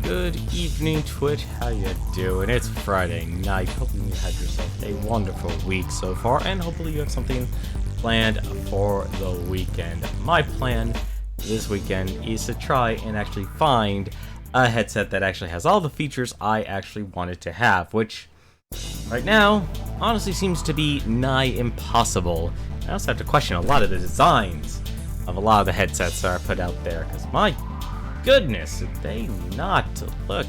Good evening, Twitch. How you doing? It's Friday night. Hoping you had yourself a wonderful week so far, and hopefully you have something planned for the weekend. My plan this weekend is to try and actually find a headset that actually has all the features I actually wanted to have, which right now honestly seems to be nigh impossible. I also have to question a lot of the designs of a lot of the headsets that are put out there, because my goodness, they not look.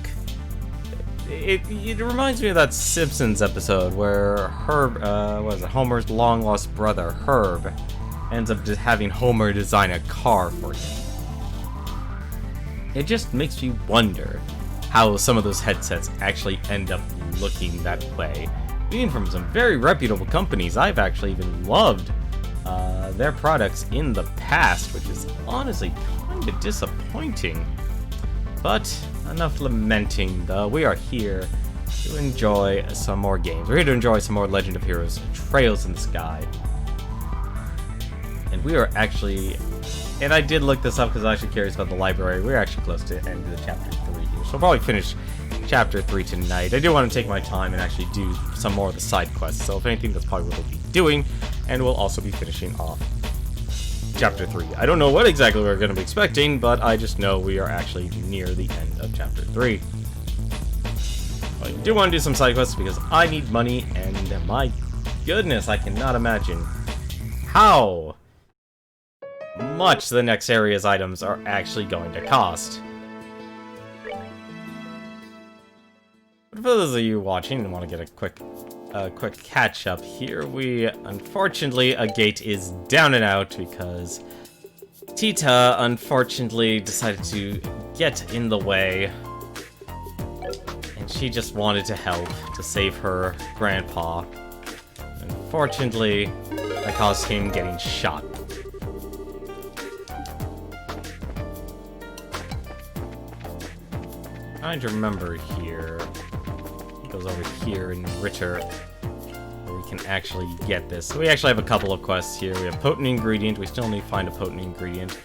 It reminds me of that Simpsons episode where Herb, Homer's long lost brother Herb ends up just having Homer design a car for him. It just makes you wonder how some of those headsets actually end up looking that way. Being from some very reputable companies, I've actually even loved their products in the past, which is honestly kind of disappointing. But enough lamenting, though. We are here to enjoy some more games. We're here to enjoy some more Legend of Heroes Trails in the Sky. And we are actually, and I did look this up because I was actually curious about the library. We're actually close to the end of the chapter 3 here, so I'll probably finish chapter 3 tonight. I do want to take my time and actually do some more of the side quests, so if anything, that's probably what we'll be doing, and we'll also be finishing off chapter 3. I don't know what exactly we're going to be expecting, but I just know we are actually near the end of chapter 3. But I do want to do some side quests because I need money, and my goodness, I cannot imagine how much the next area's items are actually going to cost. But for those of you watching and want to get a quick catch up here, we unfortunately, a gate is down and out because Tita unfortunately decided to get in the way, and she just wanted to help to save her grandpa. Unfortunately, that caused him getting shot. Trying to remember here. It goes over here in Ritter, where we can actually get this. So we actually have a couple of quests here. We have potent ingredient. We still need to find a potent ingredient.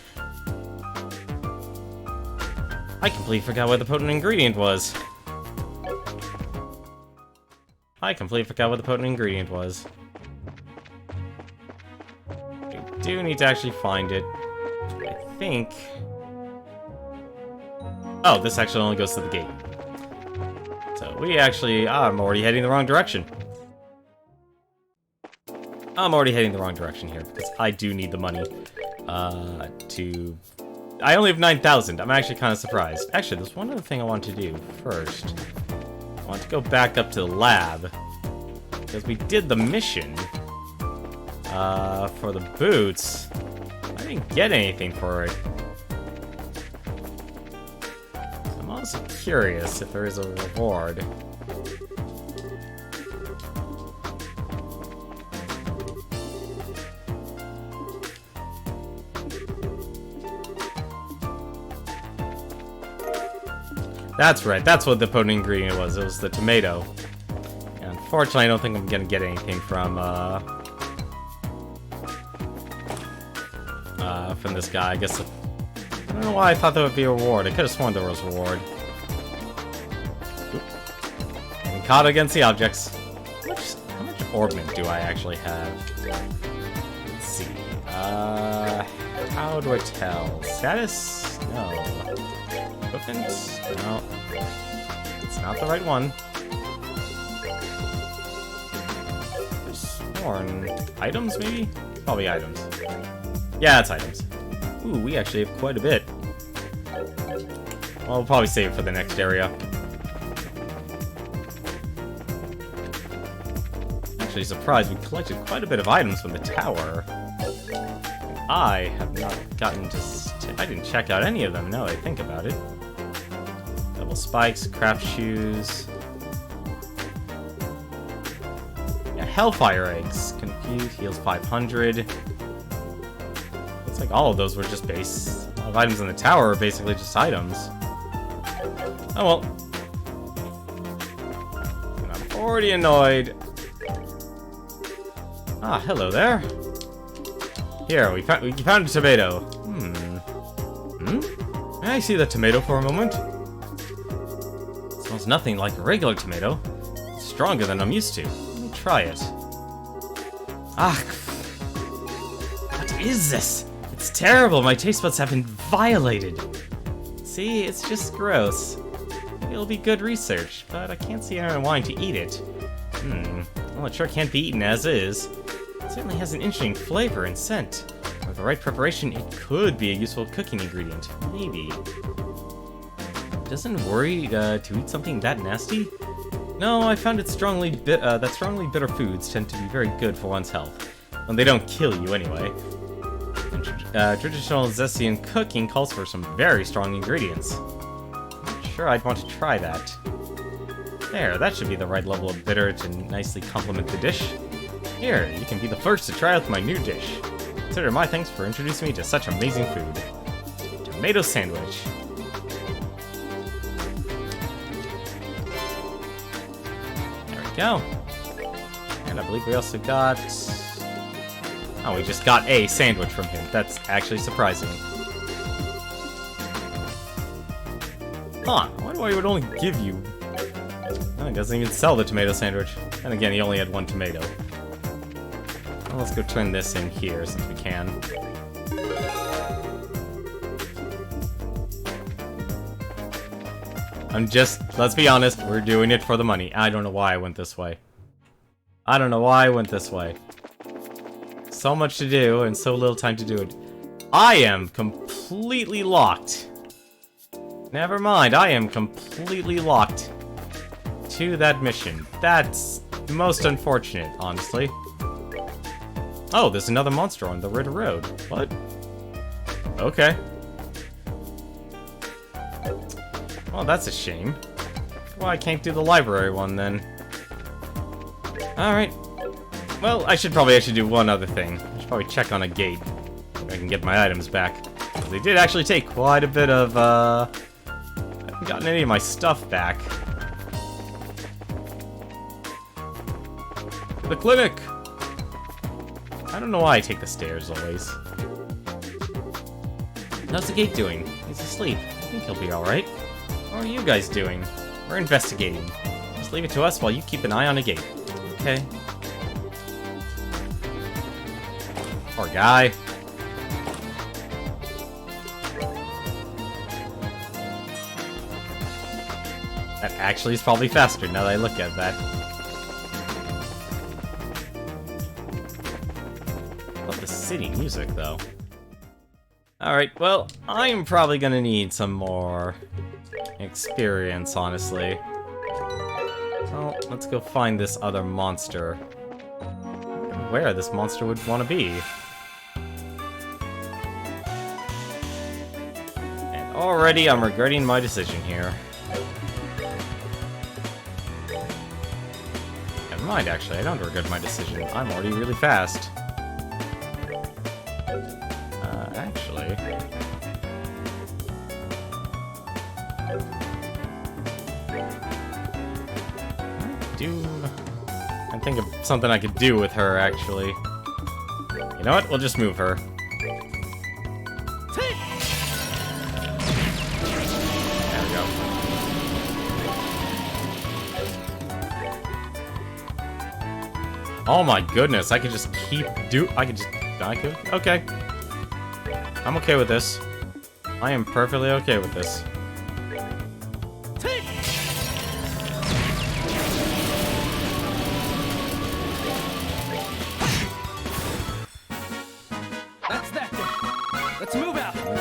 I completely forgot what the potent ingredient was. I do need to actually find it. I think. Oh, this actually only goes to the gate. So we actually... I'm already heading the wrong direction. Here, because I do need the money to... I only have 9,000. I'm actually kind of surprised. Actually, there's one other thing I want to do first. I want to go back up to the lab, because we did the mission for the boots. I didn't get anything for it. I'm also curious if there is a reward. That's right, that's what the potent ingredient was. It was the tomato. And unfortunately, I don't think I'm gonna get anything from this guy. I guess I don't know why I thought there would be a reward. I could have sworn there was a reward. Oop. I'm caught against the objects. How much orbment do I actually have? Let's see. How do I tell? Status? No. Equipment? No. It's not the right one. There's sworn. Items, maybe? Probably items. Yeah, it's items. Ooh, we actually have quite a bit. Well, we'll probably save it for the next area. Actually surprised, we collected quite a bit of items from the tower. I have not gotten to... I didn't check out any of them, now that I think about it. Double spikes, craft shoes... Yeah, Hellfire eggs. Compute, heals 500... Looks like all of those were just base. All of items in the tower are basically just items. Oh well. And I'm already annoyed. Ah, hello there. Here, we found a tomato. May I see the tomato for a moment? Smells nothing like a regular tomato. It's stronger than I'm used to. Let me try it. Ah! What is this? It's terrible. My taste buds have been violated. See, it's just gross. Maybe it'll be good research, but I can't see anyone wanting to eat it. Well, it sure can't be eaten as is. It certainly has an interesting flavor and scent. With the right preparation, it could be a useful cooking ingredient. Maybe. Doesn't it worry to eat something that nasty? No, I found it that strongly bitter foods tend to be very good for one's health. And they don't kill you anyway. Traditional Zestian cooking calls for some very strong ingredients. I'm sure I'd want to try that. There, that should be the right level of bitter to nicely complement the dish. Here, you can be the first to try out my new dish. Consider my thanks for introducing me to such amazing food. Tomato sandwich. There we go. And I believe we also got... Oh, we just got a sandwich from him. That's actually surprising. Huh, I wonder why he would only give you... Oh, he doesn't even sell the tomato sandwich. And again, he only had one tomato. Well, let's go turn this in here since we can. Let's be honest, we're doing it for the money. I don't know why I went this way. I don't know why I went this way. So much to do and so little time to do it. I am completely locked. Never mind, I am completely locked to that mission. That's most unfortunate, honestly. Oh, there's another monster on the Ritter Road. What? Okay. Well, that's a shame. Well, I can't do the library one then. Alright. Well, I should probably actually do one other thing. I should probably check on a gate. So I can get my items back. They did actually take quite a bit of, I haven't gotten any of my stuff back. To the clinic! I don't know why I take the stairs always. How's the gate doing? He's asleep. I think he'll be alright. How are you guys doing? We're investigating. Just leave it to us while you keep an eye on the gate. Okay. Poor guy. That actually is probably faster now that I look at that. Love the city music, though. Alright, well, I'm probably gonna need some more experience, honestly. Well, let's go find this other monster. Where this monster would want to be. And already I'm regretting my decision here. Never mind, actually, I don't regret my decision. I'm already really fast. Actually... I think of something I could do with her, actually. You know what? We'll just move her. There we go. Oh my goodness, I could just keep okay. I'm okay with this. I am perfectly okay with this.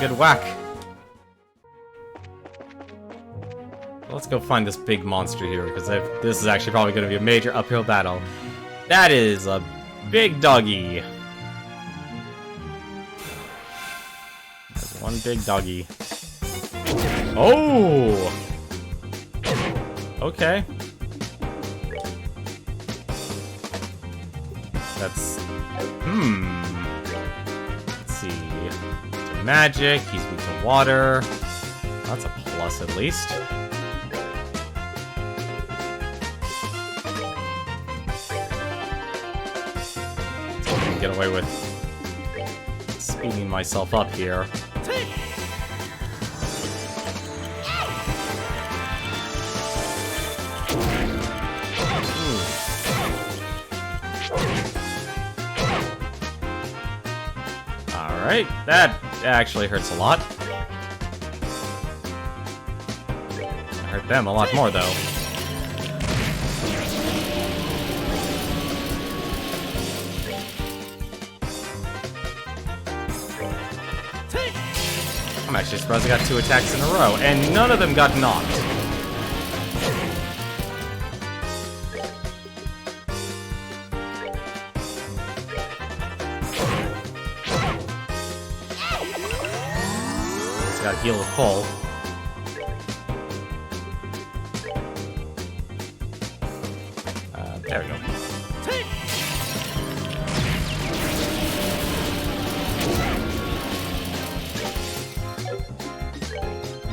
Good whack. Let's go find this big monster here, because this is actually probably going to be a major uphill battle. That is a big doggy. That's one big doggy. Oh! Okay. That's... Let's see... Magic, he's weak to water. That's a plus at least. So I can get away with speeding myself up here. Alright, that actually hurts a lot. I hurt them a lot more, though. I'm actually surprised I got 2 attacks in a row, and none of them got knocked. Just gotta heal the full. There we go.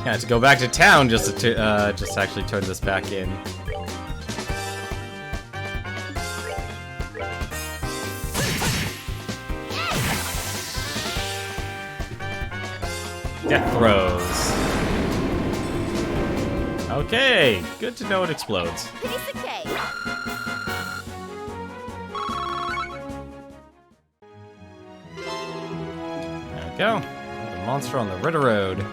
Yeah, to go back to town just to actually turn this back in. Death throws. Okay, good to know it explodes. Piece of cake. There we go. The monster on the Ritter Road.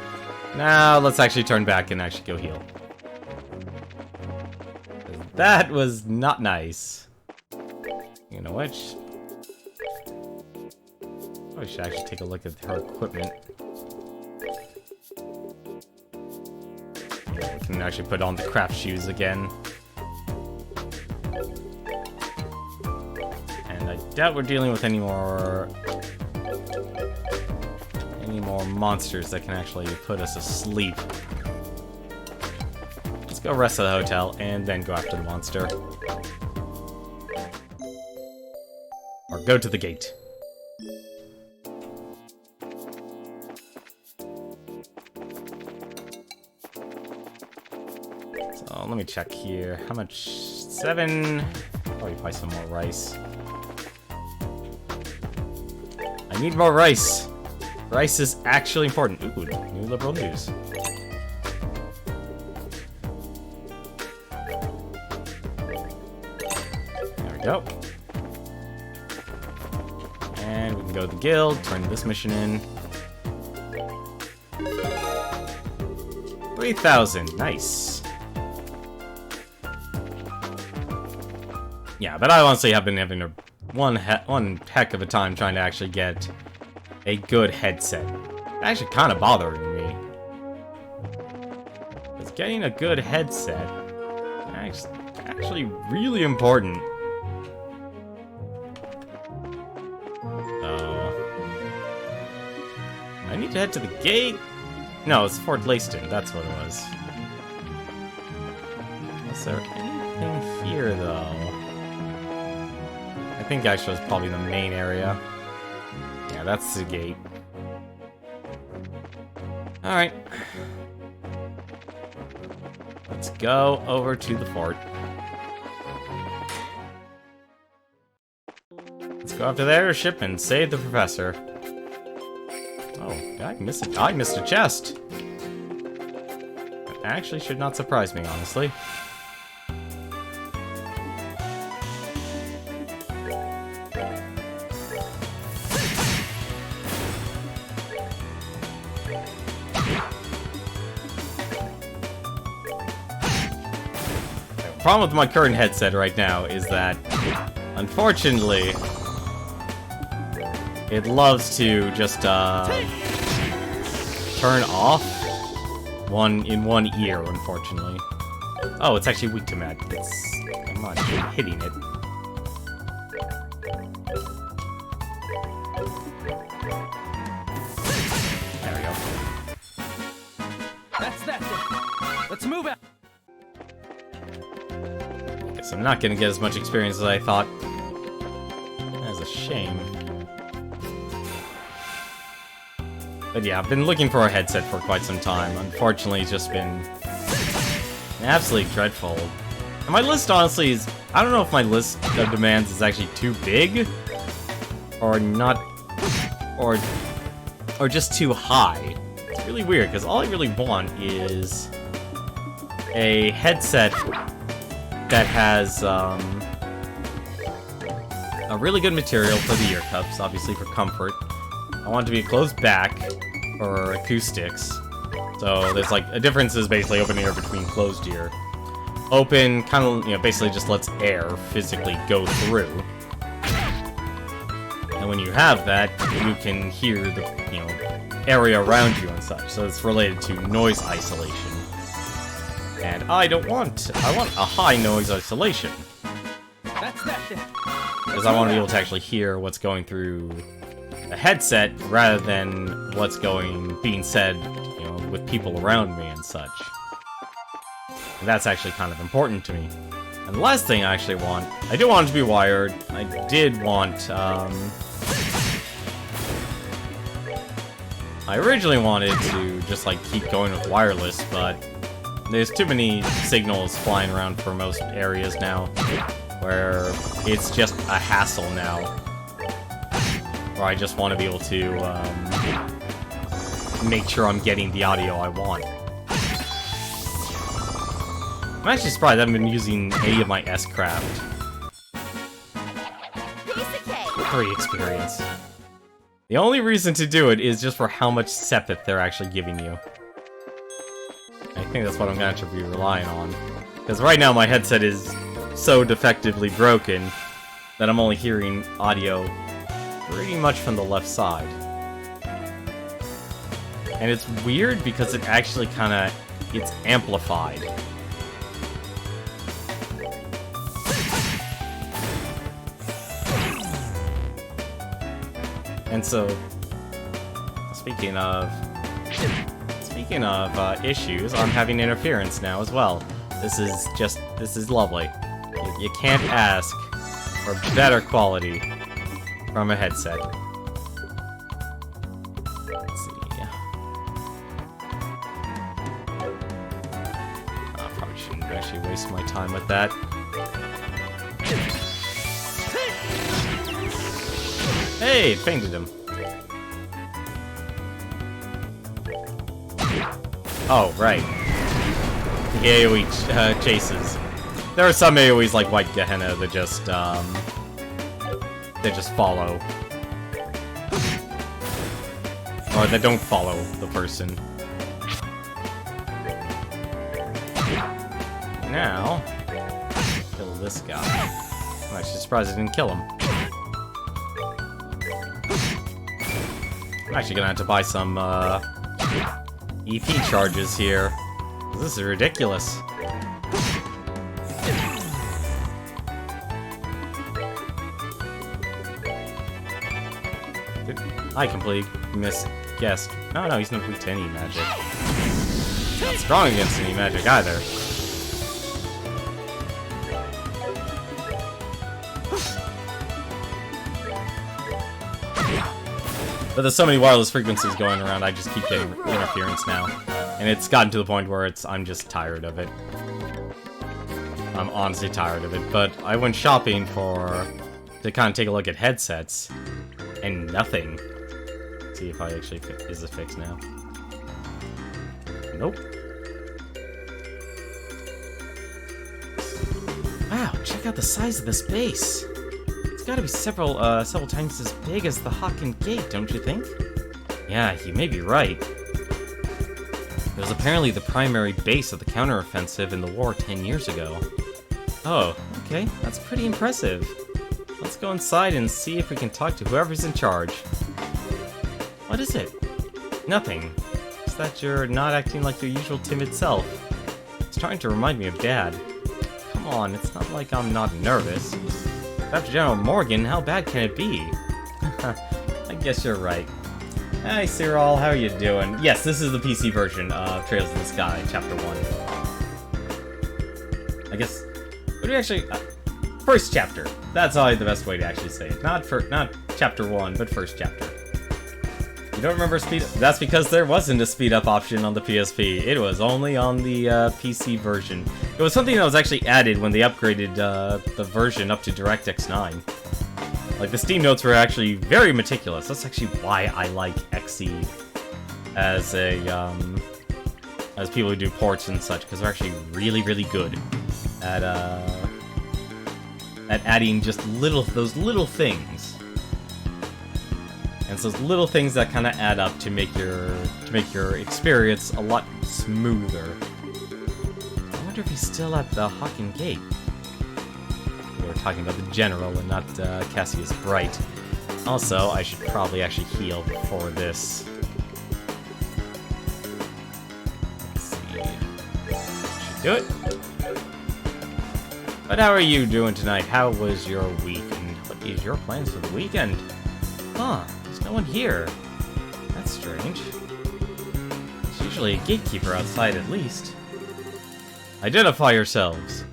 Now let's actually turn back and actually go heal. That was not nice. You know what? I should actually take a look at her equipment. Yeah, we can actually put on the craft shoes again. And I doubt we're dealing with any more monsters that can actually put us asleep. Let's go rest at the hotel and then go after the monster. Or go to the gate. So let me check here. How much? 7. Probably buy some more rice. I need more rice. Rice is actually important. Ooh, new liberal news. There we go. And we can go to the guild, turn this mission in. 3,000, nice. Yeah, but I honestly have been having one heck of a time trying to actually get a good headset. Actually kind of bothering me. Because getting a good headset is actually really important. I need to head to the gate? No, it's Fort Layston, that's what it was. Is there anything here, though? I think actually it's probably the main area. Yeah, that's the gate. Alright. Let's go over to the fort. Let's go after the airship and save the professor. Oh, I missed it. I missed a chest. That actually should not surprise me, honestly. The problem with my current headset right now is that, unfortunately, it loves to just turn off in one ear, unfortunately. Oh, it's actually weak to magic. I'm not hitting it. There we go. That's that thing. Let's move out. Guess I'm not gonna get as much experience as I thought. That's a shame. But yeah, I've been looking for a headset for quite some time. Unfortunately, it's just been absolutely dreadful. And my list, honestly, is... I don't know if my list of demands is actually too big, or not, or just too high. It's really weird, because all I really want is a headset that has a really good material for the ear cups, obviously for comfort. I want it to be a closed back for acoustics. So there's like a difference is basically open ear between closed ear. Open kind of, you know, basically just lets air physically go through. And when you have that, you can hear the, you know, area around you and such. So it's related to noise isolation. And I want a high noise isolation. That's that then. Because I want to be able to actually hear what's going through the headset rather than what's being said, you know, with people around me and such. And that's actually kind of important to me. And the last thing I actually want, I do want it to be wired. I did want, I originally wanted to just like keep going with wireless, but there's too many signals flying around for most areas now, where it's just a hassle now. Where I just want to be able to make sure I'm getting the audio I want. I'm actually surprised I haven't been using any of my S-Craft. 3 experience. The only reason to do it is just for how much sepith they're actually giving you. I think that's what I'm going to have to be relying on. Because right now my headset is so defectively broken that I'm only hearing audio pretty much from the left side. And it's weird because it actually it's amplified. And so, speaking of issues, I'm having interference now as well. This is lovely. You can't ask for better quality from a headset. Let's see. I probably shouldn't actually waste my time with that. Hey, it fainted him. Oh, right. The AoE chases. There are some AoEs like White Gehenna that just follow. Or that don't follow the person. Now, kill this guy. I'm actually surprised I didn't kill him. I'm actually gonna have to buy some EP charges here. This is ridiculous. I completely misguessed. No, he's not weak to any magic. Not strong against any magic either. But there's so many wireless frequencies going around, I just keep getting interference now. And it's gotten to the point where I'm just tired of it. I'm honestly tired of it, but I went shopping to kind of take a look at headsets, and nothing. Let's see if I actually is it fixed now. Nope. Wow, check out the size of this base. It's gotta be several times as big as the Hocken Gate, don't you think? Yeah, you may be right. It was apparently the primary base of the counteroffensive in the war 10 years ago. Oh, okay, that's pretty impressive. Let's go inside and see if we can talk to whoever's in charge. What is it? Nothing. It's that you're not acting like your usual timid self. It's trying to remind me of Dad. Come on, it's not like I'm not nervous. After General Morgan, how bad can it be? I guess you're right. Hi, Cyril, how are you doing? Yes, this is the PC version of Trails in the Sky, Chapter 1. I guess... What do you actually... first chapter. That's probably the best way to actually say it. Not Chapter 1, but first chapter. You don't remember speed... That's because there wasn't a speed-up option on the PSP. It was only on the PC version. It was something that was actually added when they upgraded the version up to DirectX 9. Like, the Steam notes were actually very meticulous. That's actually why I like XE as as people who do ports and such, because they're actually really, really good at adding just those little things. And it's those little things that kind of add up to make your experience a lot smoother. I wonder if he's still at the Hawking Gate. We were talking about the general and not Cassius Bright. Also, I should probably actually heal before this. Let's see. Should do it. But how are you doing tonight? How was your week? And what is your plans for the weekend? Huh, there's no one here. That's strange. There's usually a gatekeeper outside at least. Identify yourselves.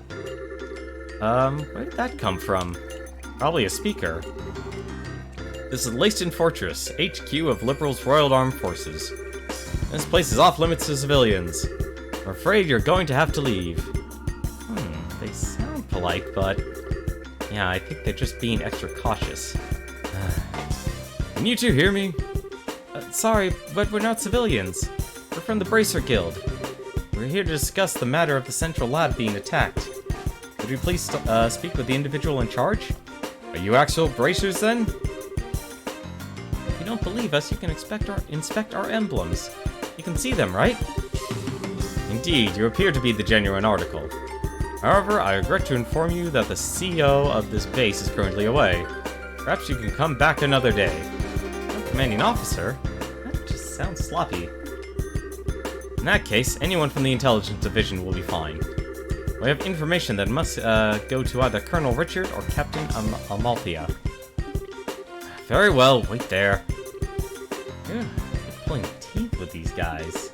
Where did that come from? Probably a speaker. This is Lacton Fortress, HQ of Liberal's Royal Armed Forces. This place is off limits to civilians. I'm afraid you're going to have to leave. They sound polite, but... yeah, I think they're just being extra cautious. Can you two hear me? Sorry, but we're not civilians. We're from the Bracer Guild. We're here to discuss the matter of the central lab being attacked. Could you please speak with the individual in charge? Are you actual bracers then? If you don't believe us, you can inspect our emblems. You can see them, right? Indeed, you appear to be the genuine article. However, I regret to inform you that the CEO of this base is currently away. Perhaps you can come back another day. No commanding officer? That just sounds sloppy. In that case, anyone from the intelligence division will be fine. We have information that must go to either Colonel Richard or Captain Amalthea. Very well, wait there. You're pulling teeth with these guys.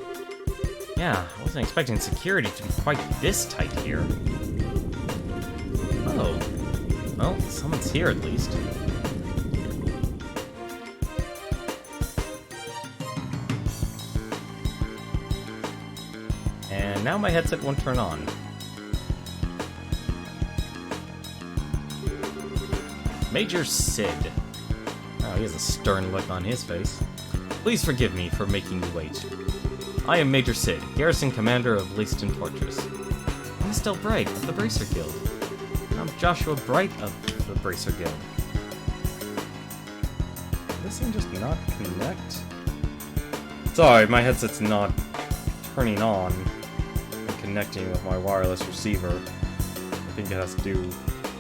Yeah, I wasn't expecting security to be quite this tight here. Oh. Well, someone's here at least. And now my headset won't turn on. Major Sid. Oh, he has a stern look on his face. Please forgive me for making you wait. I am Major Sid, Garrison Commander of Lacton Fortress. I'm Estelle Bright of the Bracer Guild. I'm Joshua Bright of the Bracer Guild. Did this thing just not connect? Sorry, my headset's not turning on and connecting with my wireless receiver. I think it has to do...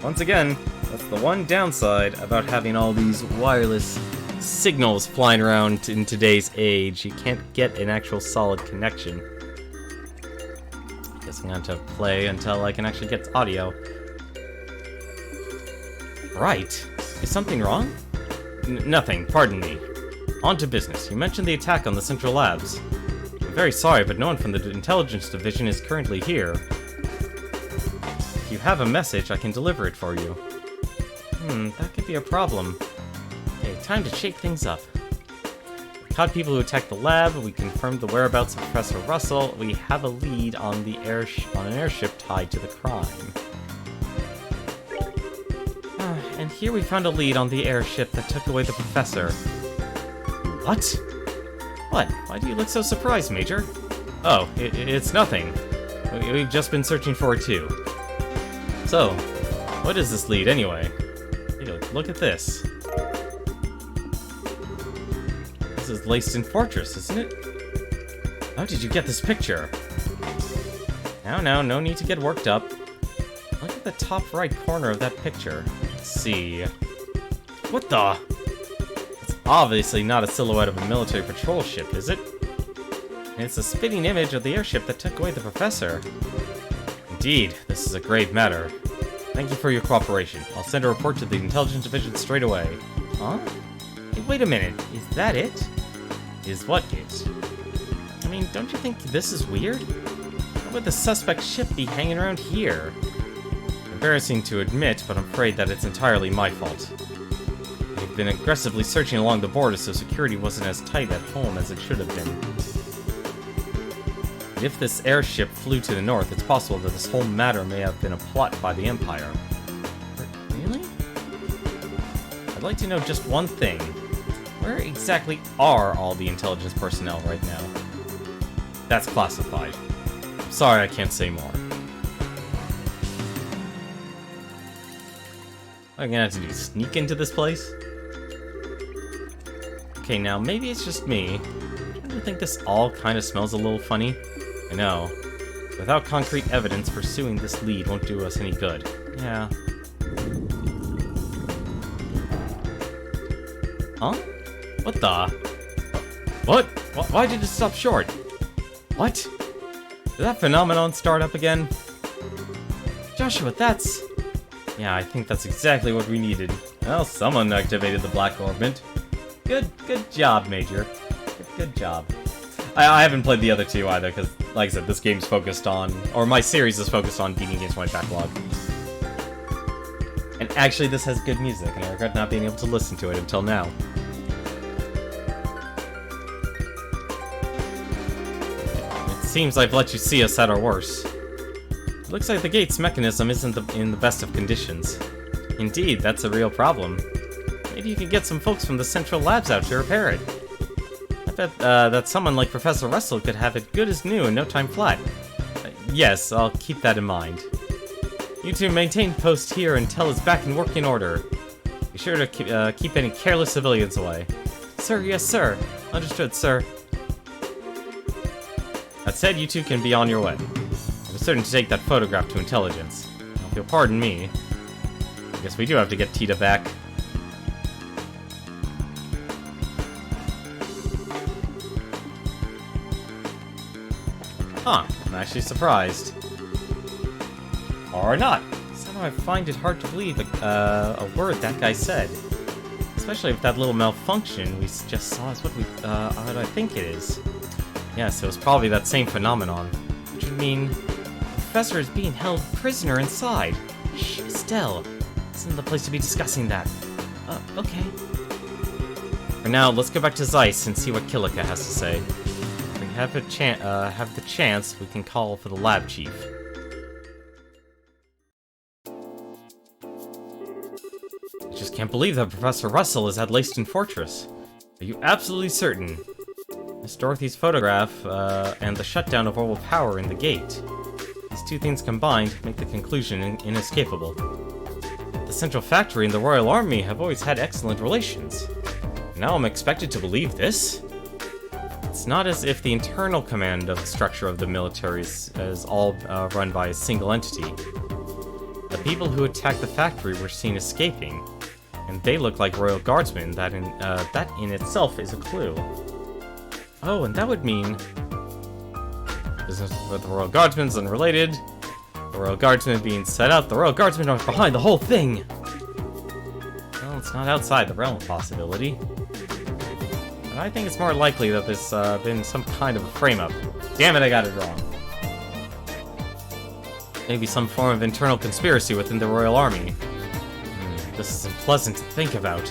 once again, that's the one downside about having all these wireless signals flying around in today's age. You can't get an actual solid connection. Guess I'm going to have to play until I can actually get audio. Right. Is something wrong? Nothing, pardon me. On to business. You mentioned the attack on the Central Labs. I'm very sorry, but no one from the Intelligence Division is currently here. If you have a message, I can deliver it for you. That could be a problem. Okay, time to shake things up. We caught people who attacked the lab, we confirmed the whereabouts of Professor Russell, we have a lead on an airship tied to the crime. And here we found a lead on the airship that took away the professor. What? What? Why do you look so surprised, Major? Oh, it's nothing. We've just been searching for it too. So, what is this lead anyway? Look at this. This is Lacton Fortress, isn't it? How did you get this picture? Now, no need to get worked up. Look at the top right corner of that picture. Let's see. What the? It's obviously not a silhouette of a military patrol ship, is it? And it's a spitting image of the airship that took away the professor. Indeed, this is a grave matter. Thank you for your cooperation. I'll send a report to the Intelligence Division straight away. Huh? Hey, wait a minute. Is that it? Is what it? I mean, don't you think this is weird? How would the suspect ship be hanging around here? Embarrassing to admit, but I'm afraid that it's entirely my fault. We've been aggressively searching along the border, so security wasn't as tight at home as it should have been. If this airship flew to the north, it's possible that this whole matter may have been a plot by the Empire. Really? I'd like to know just one thing. Where exactly are all the intelligence personnel right now? That's classified. I'm sorry I can't say more. What am I gonna have to do? Sneak into this place? Okay, now maybe it's just me. Don't you think this all kind of smells a little funny? I know. Without concrete evidence, pursuing this lead won't do us any good. Yeah. Huh? What the? What? Why did it stop short? What? Did that phenomenon start up again? Joshua, that's... Yeah, I think that's exactly what we needed. Well, someone activated the black orbment. Good job, Major. Good job. I haven't played the other two either, because, like I said, this game's focused on... Or my series is focused on beating games from my backlog. And actually, this has good music, and I regret not being able to listen to it until now. It seems I've let you see us at our worst. It looks like the gate's mechanism isn't in the best of conditions. Indeed, that's a real problem. Maybe you can get some folks from the central labs out to repair it. I bet that someone like Professor Russell could have it good as new in no time flat. Yes, I'll keep that in mind. You two maintain post here until it's back in working order. Be sure to keep any careless civilians away. Sir, yes sir. Understood, sir. That said, you two can be on your way. I'm certain to take that photograph to intelligence. Now, if you'll pardon me, I guess we do have to get Tita back. Huh, I'm actually surprised. Or not. Somehow I find it hard to believe a word that guy said. Especially if that little malfunction we just saw is what I think it is. Yes, it was probably that same phenomenon. Which would mean the professor is being held prisoner inside. Shh, Estelle. This isn't the place to be discussing that. Okay. For now, let's go back to Zeiss and see what Kilika has to say. If we have the chance, we can call for the lab chief. I just can't believe that Professor Russell is at Leyston Fortress. Are you absolutely certain? Miss Dorothy's photograph, and the shutdown of all power in the gate. These two things combined make the conclusion inescapable. The Central Factory and the Royal Army have always had excellent relations. Now I'm expected to believe this? It's not as if the internal command of the structure of the military is all run by a single entity. The people who attacked the factory were seen escaping, and they look like Royal Guardsmen. That in itself is a clue. Oh, and that would mean business with the Royal Guardsmen's unrelated. The Royal Guardsmen being set up. The Royal Guardsmen are behind the whole thing. Well, it's not outside the realm of possibility. But I think it's more likely that this been some kind of a frame-up. Damn it, I got it wrong. Maybe some form of internal conspiracy within the Royal Army. This is unpleasant to think about.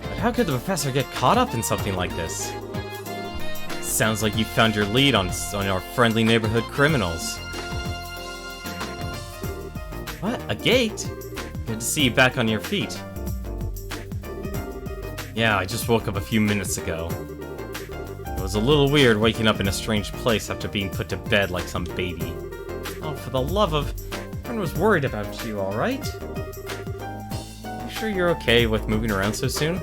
But how could the professor get caught up in something like this? Sounds like you found your lead on our friendly neighborhood criminals. What? A gate? Good to see you back on your feet. Yeah, I just woke up a few minutes ago. It was a little weird waking up in a strange place after being put to bed like some baby. Oh, for the love of... Everyone was worried about you, alright? You sure you're okay with moving around so soon?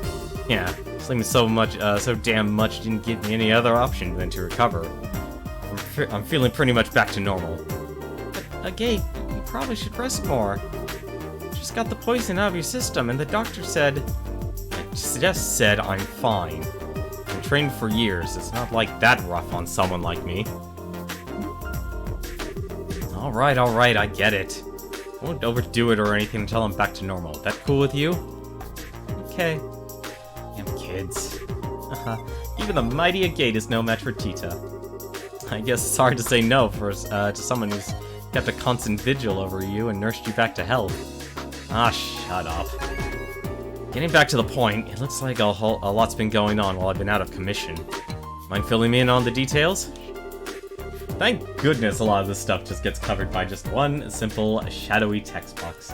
Yeah, sleeping so damn much didn't give me any other option than to recover. I'm feeling pretty much back to normal. But, Agate, you probably should rest more. You just got the poison out of your system, and the doctor said... just said I'm fine. I've been trained for years. It's not like that rough on someone like me. Alright, I get it. I won't overdo it or anything until I'm back to normal. That cool with you? Okay. Damn kids. Even the mighty Agate is no match for Tita. I guess it's hard to say no to someone who's kept a constant vigil over you and nursed you back to health. Ah, shut up. Getting back to the point, it looks like a lot's been going on while I've been out of commission. Mind filling me in on the details? Thank goodness a lot of this stuff just gets covered by just one simple, shadowy text box.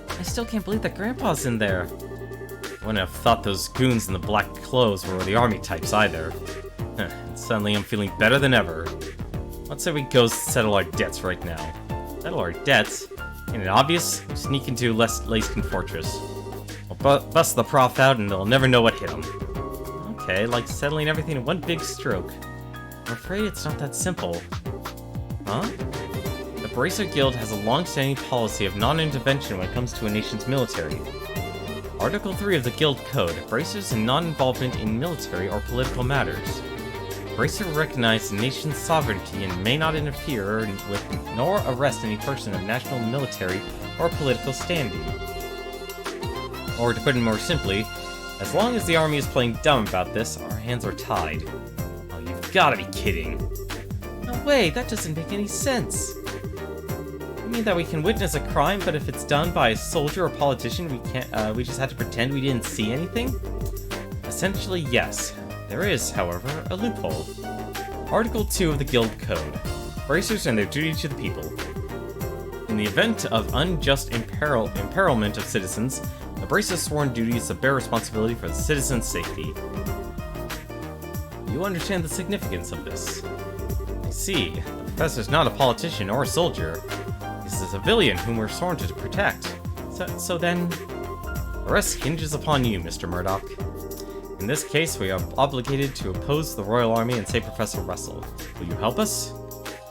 I still can't believe that Grandpa's in there. I wouldn't have thought those goons in the black clothes were the army types either. And suddenly I'm feeling better than ever. Let's say we go settle our debts right now. Settle our debts? Ain't it obvious? Sneak into Leyston Fortress. I'll bust the prof out and they'll never know what hit them. Okay, like settling everything in one big stroke. I'm afraid it's not that simple. Huh? The Bracer Guild has a long-standing policy of non-intervention when it comes to a nation's military. Article 3 of the Guild Code, Bracers and non-involvement in military or political matters. Bracer recognizes the nation's sovereignty and may not interfere with nor arrest any person of national, military, or political standing. Or to put it more simply, as long as the army is playing dumb about this, our hands are tied. Oh, you've gotta be kidding. No way, that doesn't make any sense. You mean that we can witness a crime, but if it's done by a soldier or politician, we just have to pretend we didn't see anything? Essentially, yes. There is, however, a loophole. Article 2 of the Guild Code. Bracers and their duty to the people. In the event of unjust imperilment of citizens, the Bracer's sworn duty is to bear responsibility for the citizens' safety. You understand the significance of this. I see. The professor's not a politician or a soldier. He's a civilian whom we're sworn to protect. So then... The rest hinges upon you, Mr. Murdoch. In this case, we are obligated to oppose the Royal Army and save Professor Russell. Will you help us?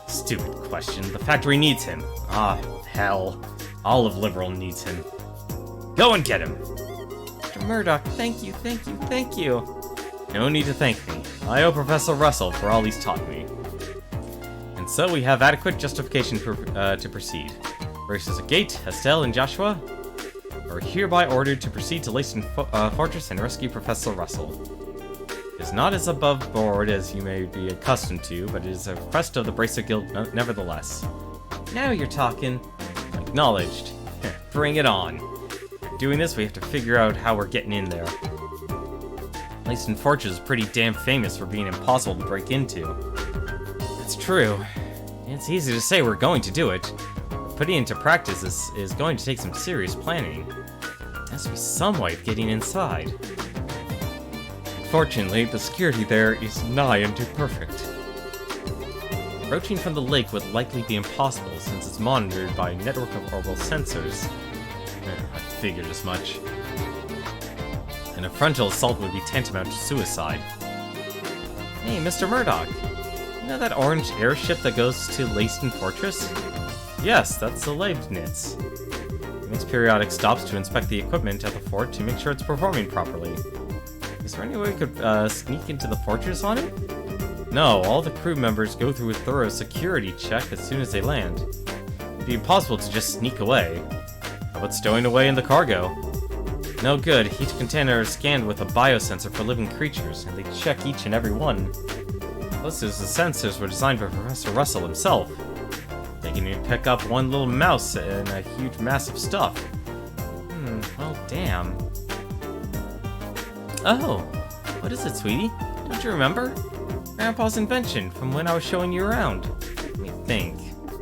Stupid question. The factory needs him. Ah, hell. All of Liberal needs him. Go and get him! Mr. Murdoch, thank you, thank you, thank you! No need to thank me. I owe Professor Russell for all he's taught me. And so we have adequate justification to proceed. Bracers Gate, Estelle, and Joshua are hereby ordered to proceed to Leyston Fortress and rescue Professor Russell. It is not as above board as you may be accustomed to, but it is a request of the Bracer Guild nevertheless. Now you're talking. Acknowledged. Bring it on. Doing this, we have to figure out how we're getting in there. Leyston Fortress is pretty damn famous for being impossible to break into. That's true. It's easy to say we're going to do it. Putting it into practice is going to take some serious planning. There has to be some way of getting inside. Unfortunately, the security there is nigh unto perfect. Approaching from the lake would likely be impossible since it's monitored by a network of orbital sensors. I figured as much. And a frontal assault would be tantamount to suicide. Hey, Mr. Murdoch! You know that orange airship that goes to Leyston Fortress? Yes, that's the Leibniz. It makes periodic stops to inspect the equipment at the fort to make sure it's performing properly. Is there any way we could sneak into the fortress on it? No, all the crew members go through a thorough security check as soon as they land. It'd be impossible to just sneak away. How about stowing away in the cargo? No good. Each container is scanned with a biosensor for living creatures, and they check each and every one. Plus, the sensors were designed by Professor Russell himself. They can even pick up one little mouse and a huge mass of stuff. Well, damn. Oh, what is it, sweetie? Don't you remember? Grandpa's invention from when I was showing you around. Let me think.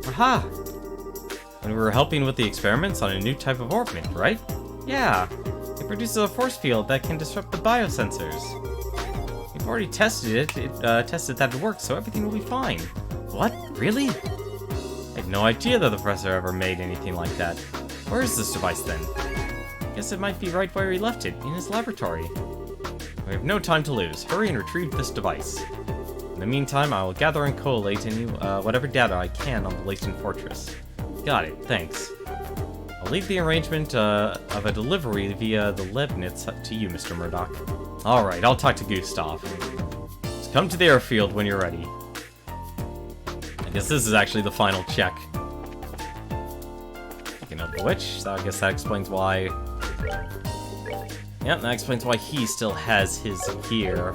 Aha! When we were helping with the experiments on a new type of orbment, right? Yeah. It produces a force field that can disrupt the biosensors. We've already tested it. It tested that it works, so everything will be fine. What? Really? I had no idea that the professor ever made anything like that. Where is this device then? Guess it might be right where he left it, in his laboratory. We have no time to lose. Hurry and retrieve this device. In the meantime, I will gather and collate any whatever data I can on the Leyston Fortress. Got it, thanks. I'll leave the arrangement of a delivery via the Leibniz to you, Mr. Murdoch. Alright, I'll talk to Gustav. Just come to the airfield when you're ready. I guess this is actually the final check. Speaking of which, so I guess that explains why... Yep, that explains why he still has his gear.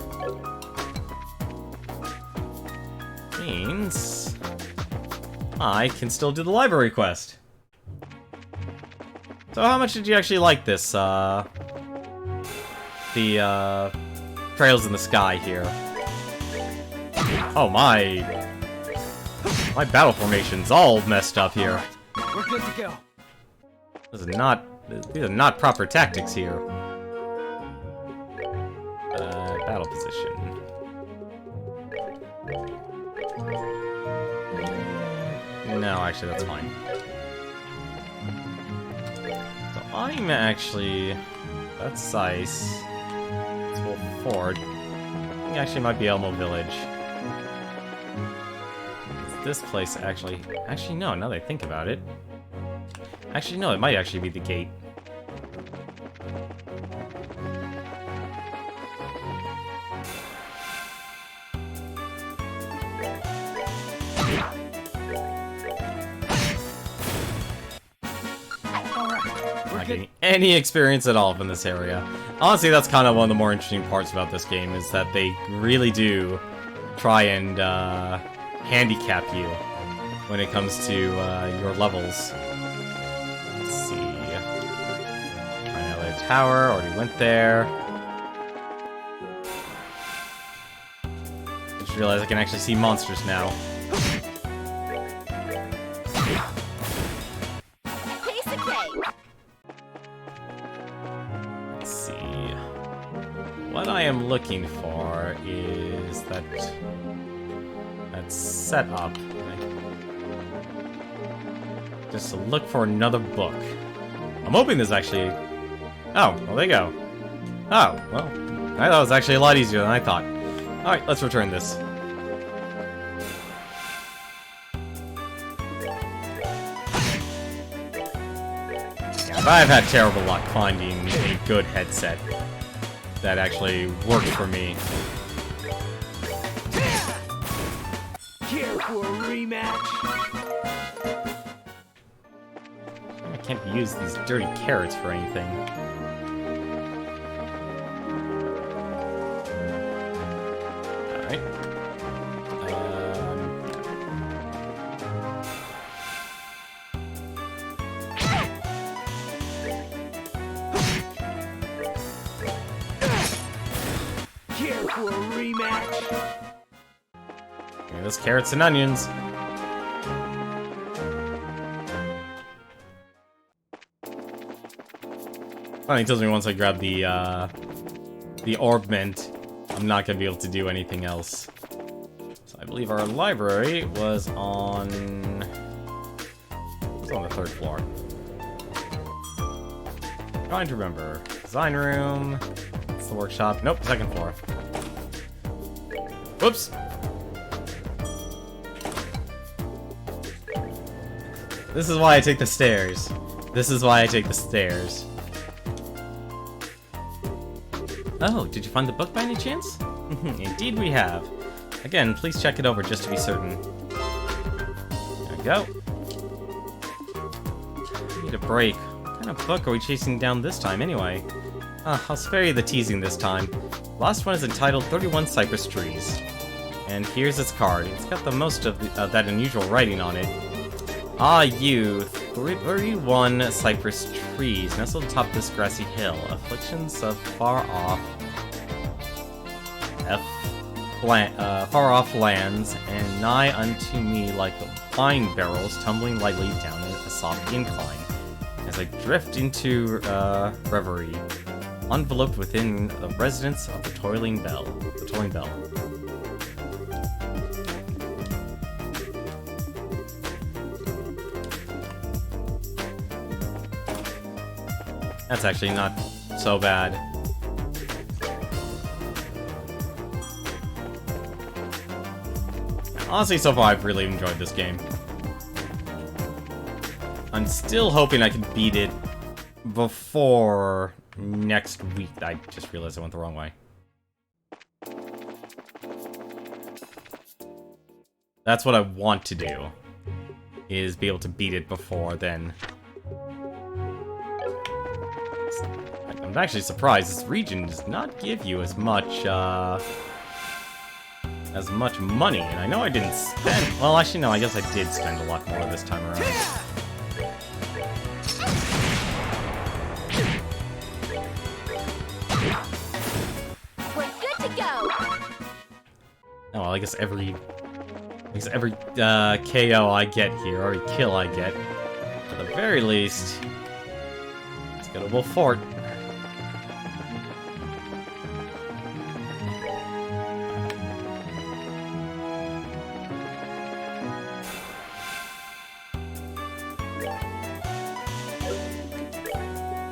Means... I can still do the library quest. So how much did you actually like this, the Trails in the Sky here? Oh my battle formation's all messed up here. We're good to go. These are not proper tactics here. Battle position. No, actually, that's fine. So I'm actually... That's ice. It's Wolf Ford. I think actually might be Elmo Village. This place actually... Actually, no, now that I think about it. Actually, no, it might actually be the gate. Not getting any experience at all from this area. Honestly, that's kind of one of the more interesting parts about this game, is that they really do try and handicap you when it comes to your levels. Let's see. Try another tower, already went there. Just realized I can actually see monsters now. What I am looking for is that setup. Just to look for another book. I'm hoping this actually... Oh, well, there you go. Oh, well, I thought it was actually a lot easier than I thought. Alright, let's return this. Yeah, but I've had terrible luck finding a good headset that actually worked for me. Care for a rematch? I can't use these dirty carrots for anything. Alright. Care for a rematch? Give me those carrots and onions. Funny, it tells me once I grab the orbment, I'm not gonna be able to do anything else. So I believe our library was on... It was on the 3rd floor. Trying to remember. Design room. It's the workshop. Nope, 2nd floor. Whoops! This is why I take the stairs. This is why I take the stairs. Oh, did you find the book by any chance? Indeed we have. Again, please check it over just to be certain. There we go. Need a break. What kind of book are we chasing down this time, anyway? I'll spare you the teasing this time. Last one is entitled 31 Cypress Trees. And here's its card. It's got the most of that unusual writing on it. Ah, you, 31 cypress trees nestled atop this grassy hill, afflictions of far-off lands, and nigh unto me like wine barrels tumbling lightly down a soft incline, as I drift into reverie, enveloped within the residence of the tolling bell. That's actually not so bad. Honestly, so far I've really enjoyed this game. I'm still hoping I can beat it before next week. I just realized I went the wrong way. That's what I want to do, is be able to beat it before then. I'm actually surprised this region does not give you as much money, and I know I didn't spend... Well, actually, no, I guess I did spend a lot more this time around. We're good to go! Oh, well, I guess every KO I get here, or kill I get, at the very least, let's go to Wolf Fort.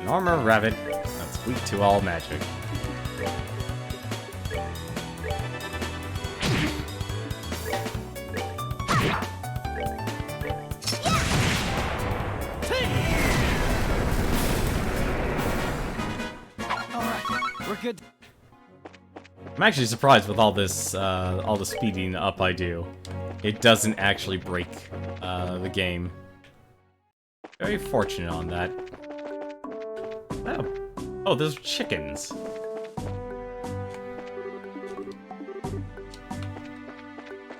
Armor rabbit. That's weak to all magic. We're good. I'm actually surprised with all this, all the speeding up I do. It doesn't actually break, the game. Very fortunate on that. Oh. Oh, there's chickens.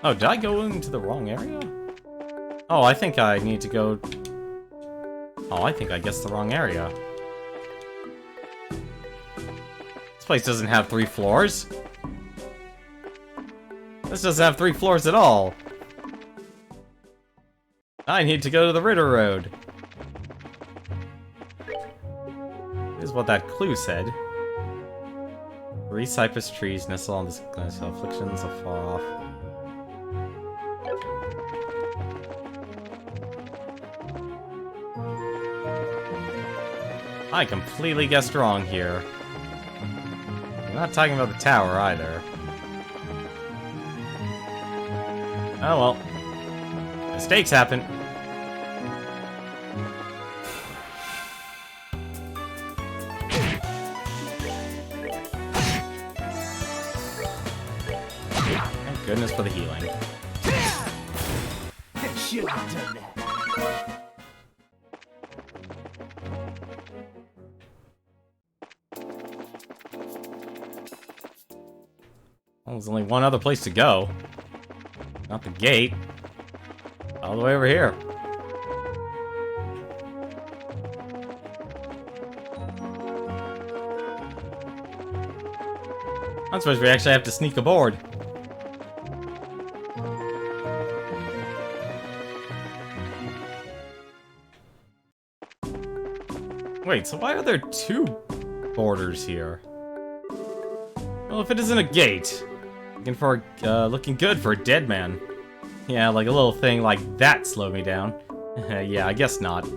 Oh, did I go into the wrong area? Oh, I think I need to go... Oh, I think I guessed the wrong area. This place doesn't have 3 floors. This doesn't have 3 floors at all. I need to go to the Ritter Road. Here's what that clue said. 3 cypress trees nestle on this afflictions afar off. I completely guessed wrong here. I'm not talking about the tower either. Oh well. Mistakes happen. Thank goodness for the healing. I should have done that. Well, there's only one other place to go. Not the gate. All the way over here. I suppose we actually have to sneak aboard. Wait, so why are there 2 borders here? Well, if it isn't a gate, looking good for a dead man. Yeah, like a little thing like that slowed me down. Yeah, I guess not.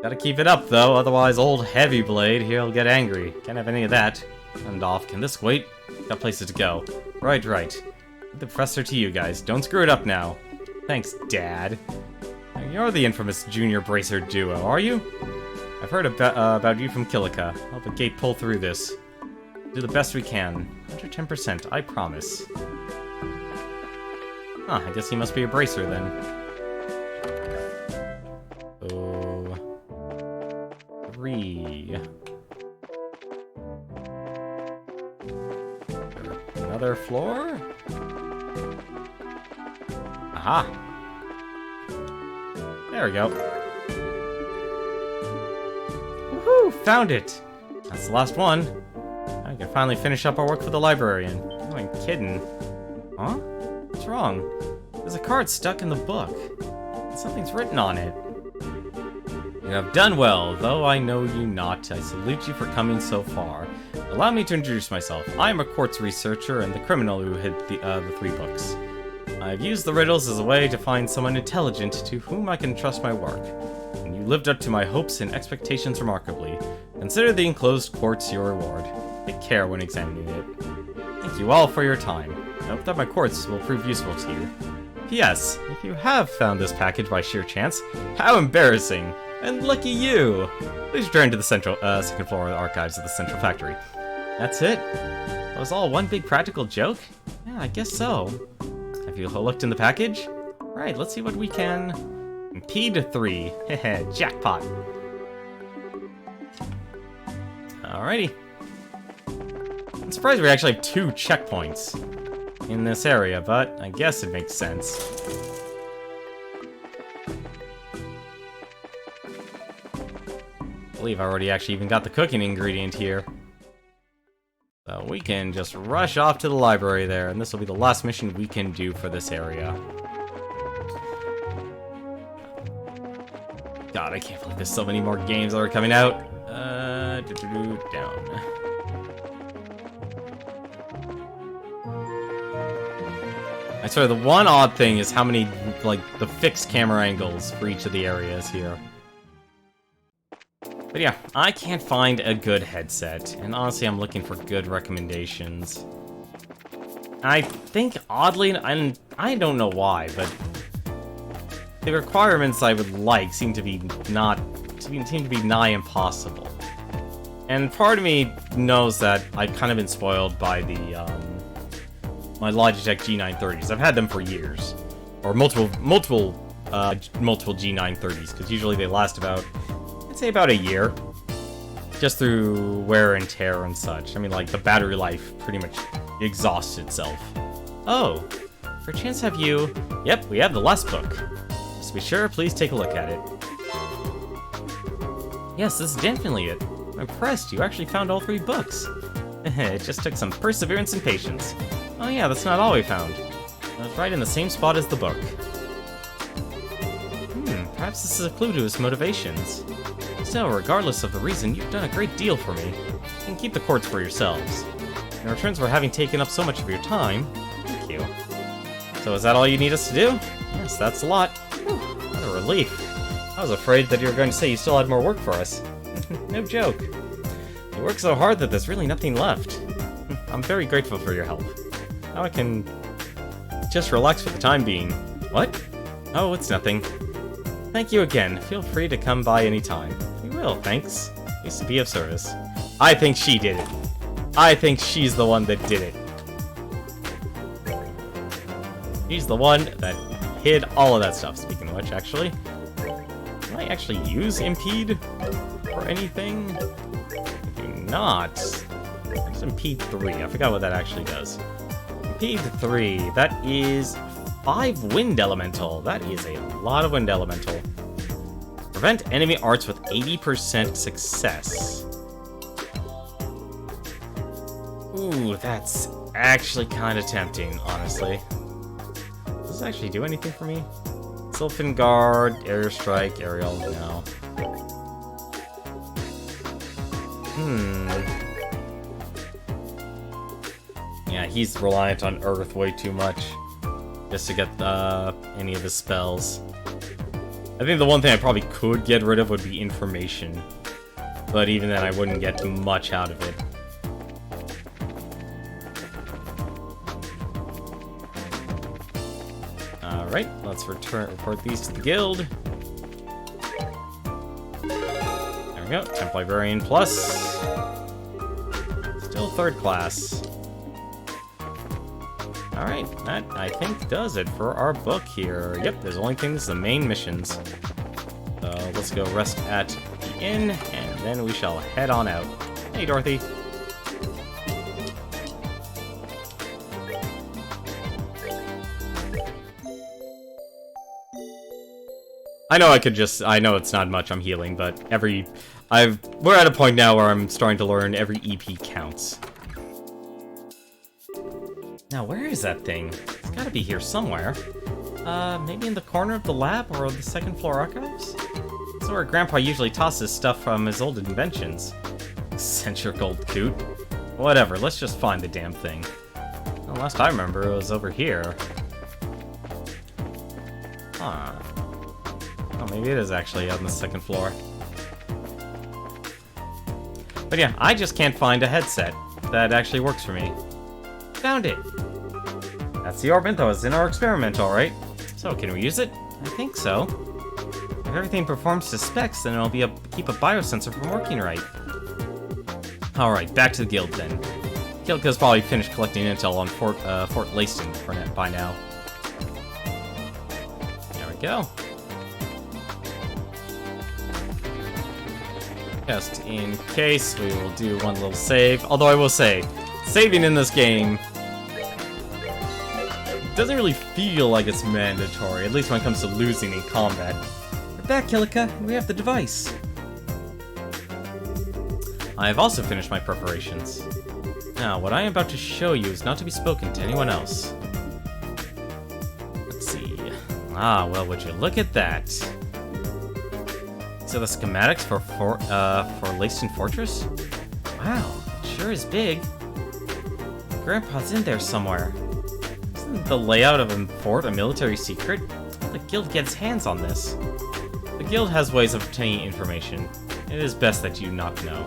Gotta keep it up though, otherwise old Heavy Blade here'll get angry. Can't have any of that. And off. Can this wait? Got places to go. Right. The professor to you guys. Don't screw it up now. Thanks, Dad. You're the infamous junior bracer duo, are you? I've heard about you from Kilika. Help a gate pull through this. Do the best we can. 110%, I promise. Huh, I guess he must be a bracer then. Oh... 3... Another floor? Aha! There we go. Woohoo! Found it! That's the last one. I can finally finish up our work for the librarian. You ain't kidding. Huh? What's wrong? There's a card stuck in the book. Something's written on it. You have done well, though I know you not. I salute you for coming so far. Allow me to introduce myself. I am a quartz researcher and the criminal who hid the 3 books. I've used the riddles as a way to find someone intelligent to whom I can trust my work. And you lived up to my hopes and expectations remarkably. Consider the enclosed quartz your reward. Take care when examining it. Thank you all for your time. I hope that my quartz will prove useful to you. P.S. If you have found this package by sheer chance, how embarrassing! And lucky you! Please return to the second floor of the archives of the Central Factory. That's it? That was all one big practical joke? Yeah, I guess so. Have you looked in the package? Right, let's see what we can... Impede 3. Heh, jackpot. Alrighty. I'm surprised we actually have 2 checkpoints in this area, but I guess it makes sense. I believe I already actually even got the cooking ingredient here. So we can just rush off to the library there, and this will be the last mission we can do for this area. God, I can't believe there's so many more games that are coming out. Down. I swear, the one odd thing is how many, like, the fixed camera angles for each of the areas here. But yeah, I can't find a good headset, and honestly, I'm looking for good recommendations. I think, oddly, and I don't know why, but the requirements I would like seem to be nigh impossible. And part of me knows that I've kind of been spoiled by the my Logitech G930s. I've had them for years, or multiple G930s, because usually they last about, I'd say, about a year, just through wear and tear and such. I mean, like, the battery life pretty much exhausts itself. Oh, for a chance have you... Yep, we have the last book. Just be sure, please take a look at it. Yes, this is definitely it. I'm impressed, you actually found all 3 books. It just took some perseverance and patience. Oh yeah, that's not all we found. It was right in the same spot as the book. Perhaps this is a clue to his motivations. Still, regardless of the reason, you've done a great deal for me. You can keep the quartz for yourselves. In return for having taken up so much of your time, thank you. So is that all you need us to do? Yes, that's a lot. Whew, what a relief. I was afraid that you were going to say you still had more work for us. No joke. You work so hard that there's really nothing left. I'm very grateful for your help. Now I can just relax for the time being. What? Oh, it's nothing. Thank you again. Feel free to come by anytime. We will, thanks. Used to be of service. I think she did it. I think she's the one that did it. She's the one that hid all of that stuff. Speaking of which, actually, can I actually use impede for anything? I do not. It's impede 3. I forgot what that actually does. Impede 3. That is 5 wind elemental. That is a lot of wind elemental. Prevent enemy arts with 80% success. Ooh, that's actually kind of tempting, honestly. Does this actually do anything for me? Sylphin Guard, Airstrike, Aerial, no. Yeah, he's reliant on Earth way too much just to get any of his spells. I think the one thing I probably could get rid of would be information, but even then I wouldn't get too much out of it. Alright, let's report these to the guild. There we go, Temp Librarian Plus. Still 3rd class. Alright, that, I think, does it for our book here. Yep, there's only things, the main missions. So let's go rest at the inn, and then we shall head on out. Hey, Dorothy. I know it's not much I'm healing, but we're at a point now where I'm starting to learn every EP counts. Now, where is that thing? It's gotta be here somewhere. Maybe in the corner of the lab or the 2nd floor archives? That's where Grandpa usually tosses stuff from his old inventions. Eccentric old coot. Whatever, let's just find the damn thing. Well, last I remember, it was over here. Huh. Oh, maybe it is actually on the 2nd floor. But yeah, I just can't find a headset that actually works for me. Found it! That's the orbit that was in our experiment, alright. So, can we use it? I think so. If everything performs to specs, then it'll keep a biosensor from working right. Alright, back to the guild then. Kilka's probably finished collecting intel on Fort Leyston by now. There we go. Just in case, we will do one little save. Although I will say, saving in this game doesn't really feel like it's mandatory, at least when it comes to losing in combat. We're back, Kilika, and we have the device. I have also finished my preparations. Now, what I am about to show you is not to be spoken to anyone else. Let's see. Ah, well, would you look at that? So the schematics for Leyston Fortress? Wow, it sure is big. Grandpa's in there somewhere. Isn't the layout of a fort a military secret? How the guild gets hands on this? The guild has ways of obtaining information. it is best that you not know.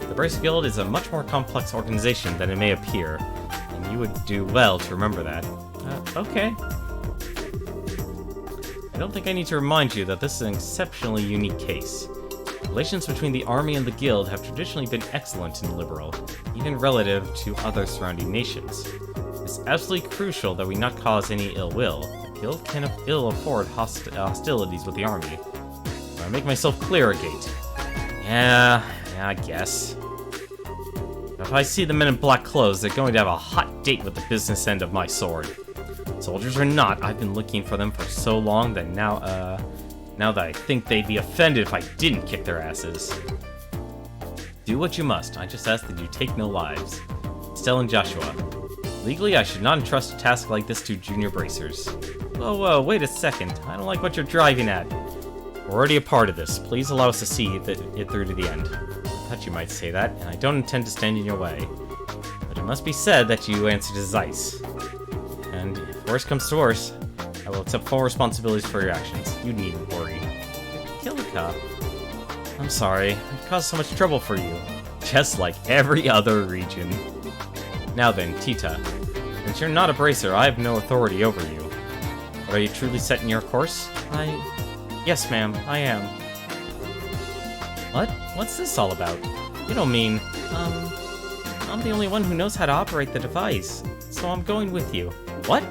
The Bracer Guild is a much more complex organization than it may appear, and you would do well to remember that. Okay. I don't think I need to remind you that this is an exceptionally unique case. Relations between the army and the guild have traditionally been excellent and liberal, even relative to other surrounding nations. It's absolutely crucial that we not cause any ill will. The guild can ill afford hostilities with the army. Do I make myself clear, Agate? Yeah, I guess. If I see the men in black clothes, they're going to have a hot date with the business end of my sword. Soldiers or not, I've been looking for them for so long that now that I think they'd be offended if I didn't kick their asses. Do what you must. I just ask that you take no lives. Estelle and Joshua. Legally, I should not entrust a task like this to junior bracers. Whoa, wait a second. I don't like what you're driving at. We're already a part of this. Please allow us to see it through to the end. I thought you might say that, and I don't intend to stand in your way. But it must be said that you answered as Zeiss. And if worse comes to worse, I will accept full responsibilities for your actions. You needn't worry. Kilika. I'm sorry. I've caused so much trouble for you. Just like every other region. Now then, Tita. Since you're not a bracer, I have no authority over you. But are you truly set in your course? Yes, ma'am, I am. What? What's this all about? You don't mean... I'm the only one who knows how to operate the device, so I'm going with you. What?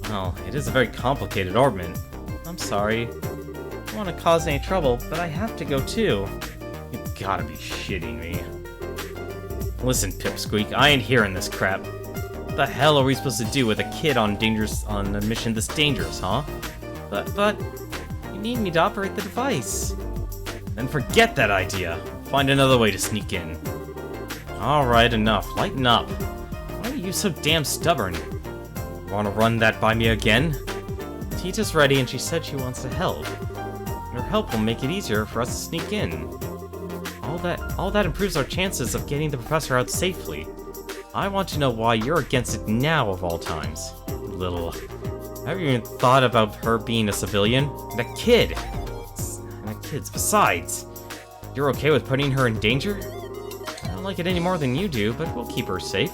Well, it is a very complicated orbment. I'm sorry. I don't want to cause any trouble, but I have to go too. You've gotta be shitting me. Listen, Pipsqueak, I ain't hearing this crap. What the hell are we supposed to do with a kid on a mission this dangerous, huh? But... you need me to operate the device. Then forget that idea. Find another way to sneak in. Alright, enough. Lighten up. Why are you so damn stubborn? Want to run that by me again? Tita's ready and she said she wants to help. Her help will make it easier for us to sneak in. All that improves our chances of getting the professor out safely. I want to know why you're against it now of all times. Little... have you even thought about her being a civilian? And a kid! Besides, you're okay with putting her in danger? I don't like it any more than you do, but we'll keep her safe.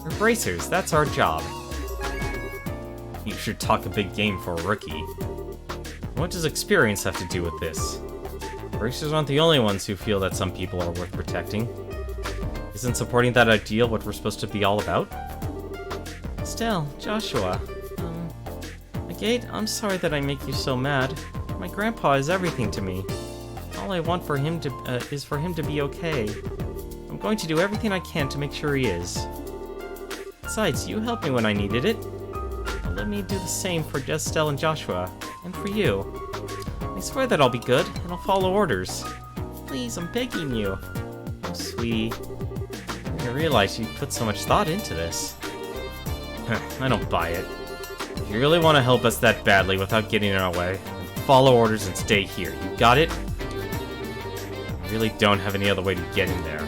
We're bracers, that's our job. You should talk a big game for a rookie. What does experience have to do with this? Bracers aren't the only ones who feel that some people are worth protecting. Isn't supporting that ideal what we're supposed to be all about? Estelle, Joshua, Agate, I'm sorry that I make you so mad. My grandpa is everything to me. All I want for him is for him to be okay. I'm going to do everything I can to make sure he is. Besides, you helped me when I needed it. Now let me do the same for Estelle and Joshua, and for you. I swear that I'll be good, and I'll follow orders. Please, I'm begging you. Oh, sweetie. I didn't realize you put so much thought into this. I don't buy it. If you really want to help us that badly without getting in our way, then follow orders and stay here. You got it? I really don't have any other way to get in there.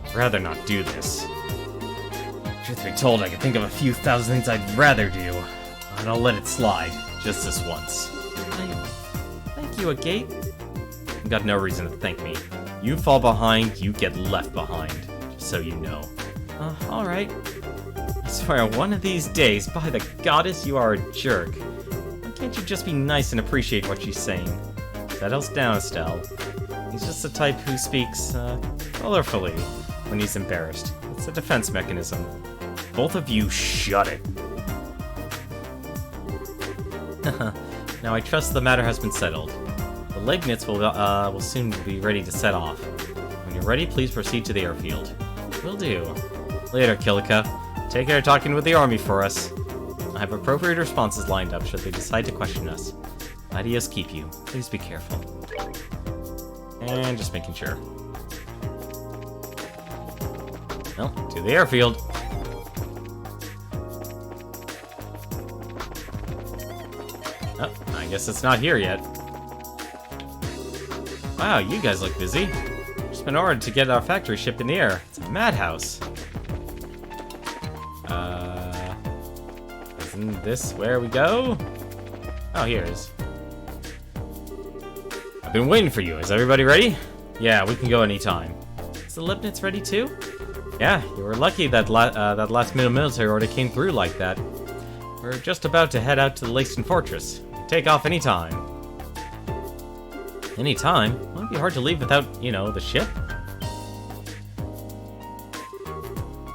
I'd rather not do this. Truth be told, I can think of a few thousand things I'd rather do, and I'll let it slide, just this once. Thank you, Agate. You've got no reason to thank me. You fall behind, you get left behind, just so you know. Alright. I swear, one of these days, by the goddess, you are a jerk. Why can't you just be nice and appreciate what she's saying? Settles down, Estelle. He's just the type who speaks, colorfully when he's embarrassed. It's a defense mechanism. Both of you shut it. Now I trust the matter has been settled. The Legnitz will soon be ready to set off. When you're ready, please proceed to the airfield. Will do. Later, Kilika. Take care of talking with the army for us. I have appropriate responses lined up should they decide to question us. Adios keep you. Please be careful. And just making sure. Well, to the airfield. Oh, I guess it's not here yet. Wow, you guys look busy. Just been ordered to get our factory ship in the air. It's a madhouse. Isn't this where we go? Oh, here it is. I've been waiting for you. Is everybody ready? Yeah, we can go anytime. Is the Leibniz ready too? Yeah, you were lucky that that last minute military order came through like that. We're just about to head out to the Laceston Fortress. We can take off anytime. Anytime? Well, it'd be hard to leave without, you know, the ship.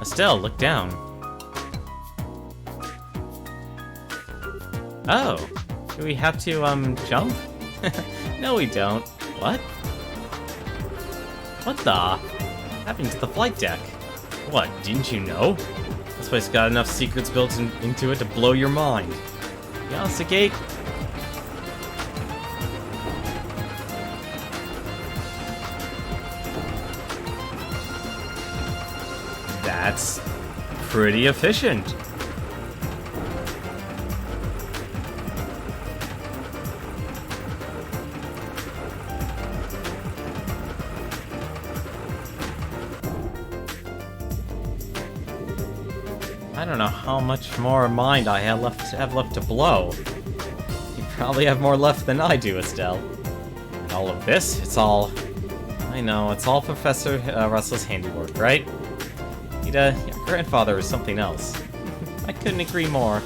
Estelle, look down. Oh, do we have to, jump? No, we don't. What? What the? Happened to the flight deck? What, didn't you know? This place got enough secrets built into it to blow your mind. Beyond the gate? That's pretty efficient. I don't know how much more mind I have left to blow. You probably have more left than I do, Estelle. And all of this, it's all... I know, it's all Professor Russell's handiwork, right? Your grandfather is something else. I couldn't agree more.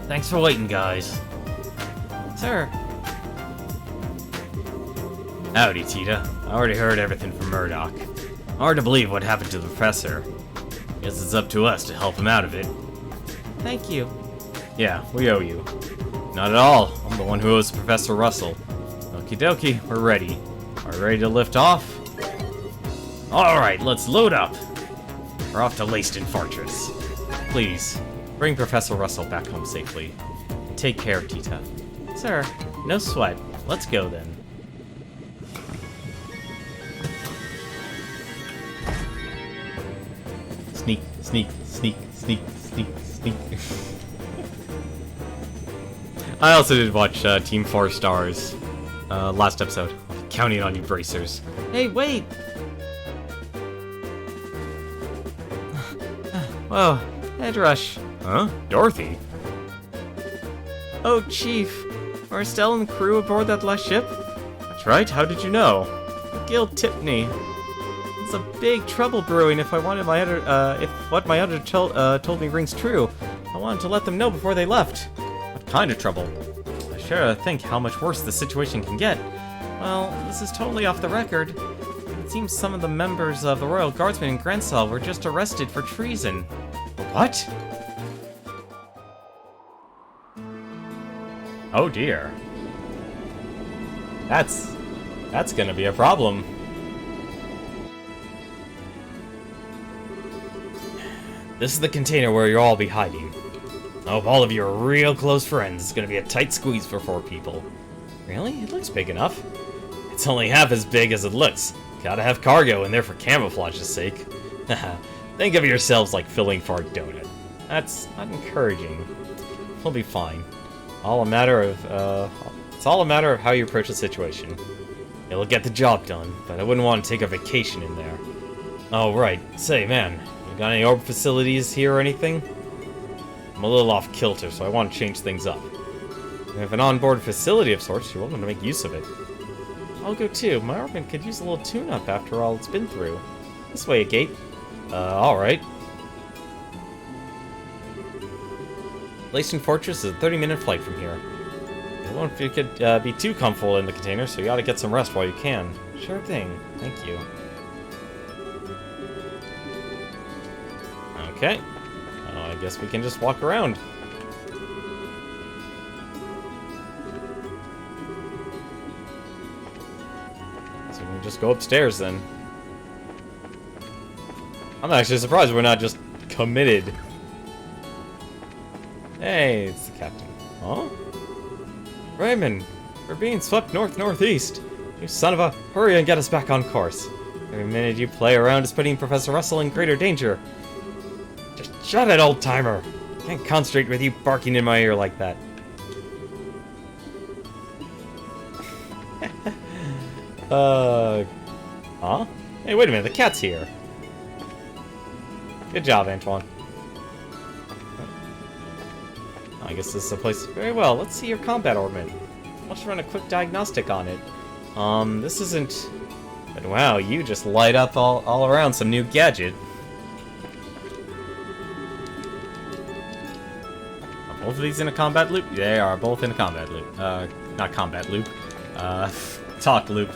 Thanks for waiting, guys. Sir. Howdy, Tita. I already heard everything from Murdoch. Hard to believe what happened to the professor. Guess it's up to us to help him out of it. Thank you. Yeah, we owe you. Not at all. I'm the one who owes Professor Russell. Okie dokie, we're ready. Are you ready to lift off? Alright, let's load up. We're off to Laceston Fortress. Please, bring Professor Russell back home safely. And take care of Tita. Sir, no sweat. Let's go then. Sneak, sneak, sneak, sneak, sneak, sneak. I also did watch Team 4 Stars last episode. Counting on you, bracers. Hey, wait! Whoa, head rush. Huh? Dorothy? Oh, Chief. Are Estelle and the crew aboard that last ship? That's right, how did you know? Gil tipped me. There's a big trouble brewing if what my editor told me rings true. I wanted to let them know before they left. What kind of trouble? I sure think how much worse the situation can get. Well, this is totally off the record. It seems some of the members of the Royal Guardsmen in Grensall were just arrested for treason. What? Oh dear. That's gonna be a problem. This is the container where you'll all be hiding. I hope all of you are real close friends. It's gonna be a tight squeeze for 4 people. Really? It looks big enough. It's only half as big as it looks. Gotta have cargo in there for camouflage's sake. Think of yourselves like filling for a donut. That's not encouraging. We'll be fine. It's all a matter of how you approach the situation. It'll get the job done, but I wouldn't want to take a vacation in there. Oh, right. Say, man, you got any orb facilities here or anything? I'm a little off kilter, so I want to change things up. If you have an onboard facility of sorts, you're welcome to make use of it. I'll go too. My orbit could use a little tune-up after all it's been through. This way, Gate. Alright. Laceston Fortress is a 30-minute flight from here. I don't know if you could be too comfortable in the container, so you gotta get some rest while you can. Sure thing. Thank you. Okay. I guess we can just walk around. So we can just go upstairs then. I'm actually surprised we're not just committed. Hey, it's the captain. Huh? Raymond, we're being swept north-northeast. You son of a... Hurry and get us back on course. Every minute you play around is putting Professor Russell in greater danger. Just shut it, old-timer. Can't concentrate with you barking in my ear like that. Huh? Hey, wait a minute, the cat's here. Good job, Antoine. I guess this is a place... Very well, let's see your combat orbit. Let's run a quick diagnostic on it. This isn't... But wow, you just light up all around some new gadget. Are both of these in a combat loop? They are both in a combat loop. Not combat loop. Talk loop.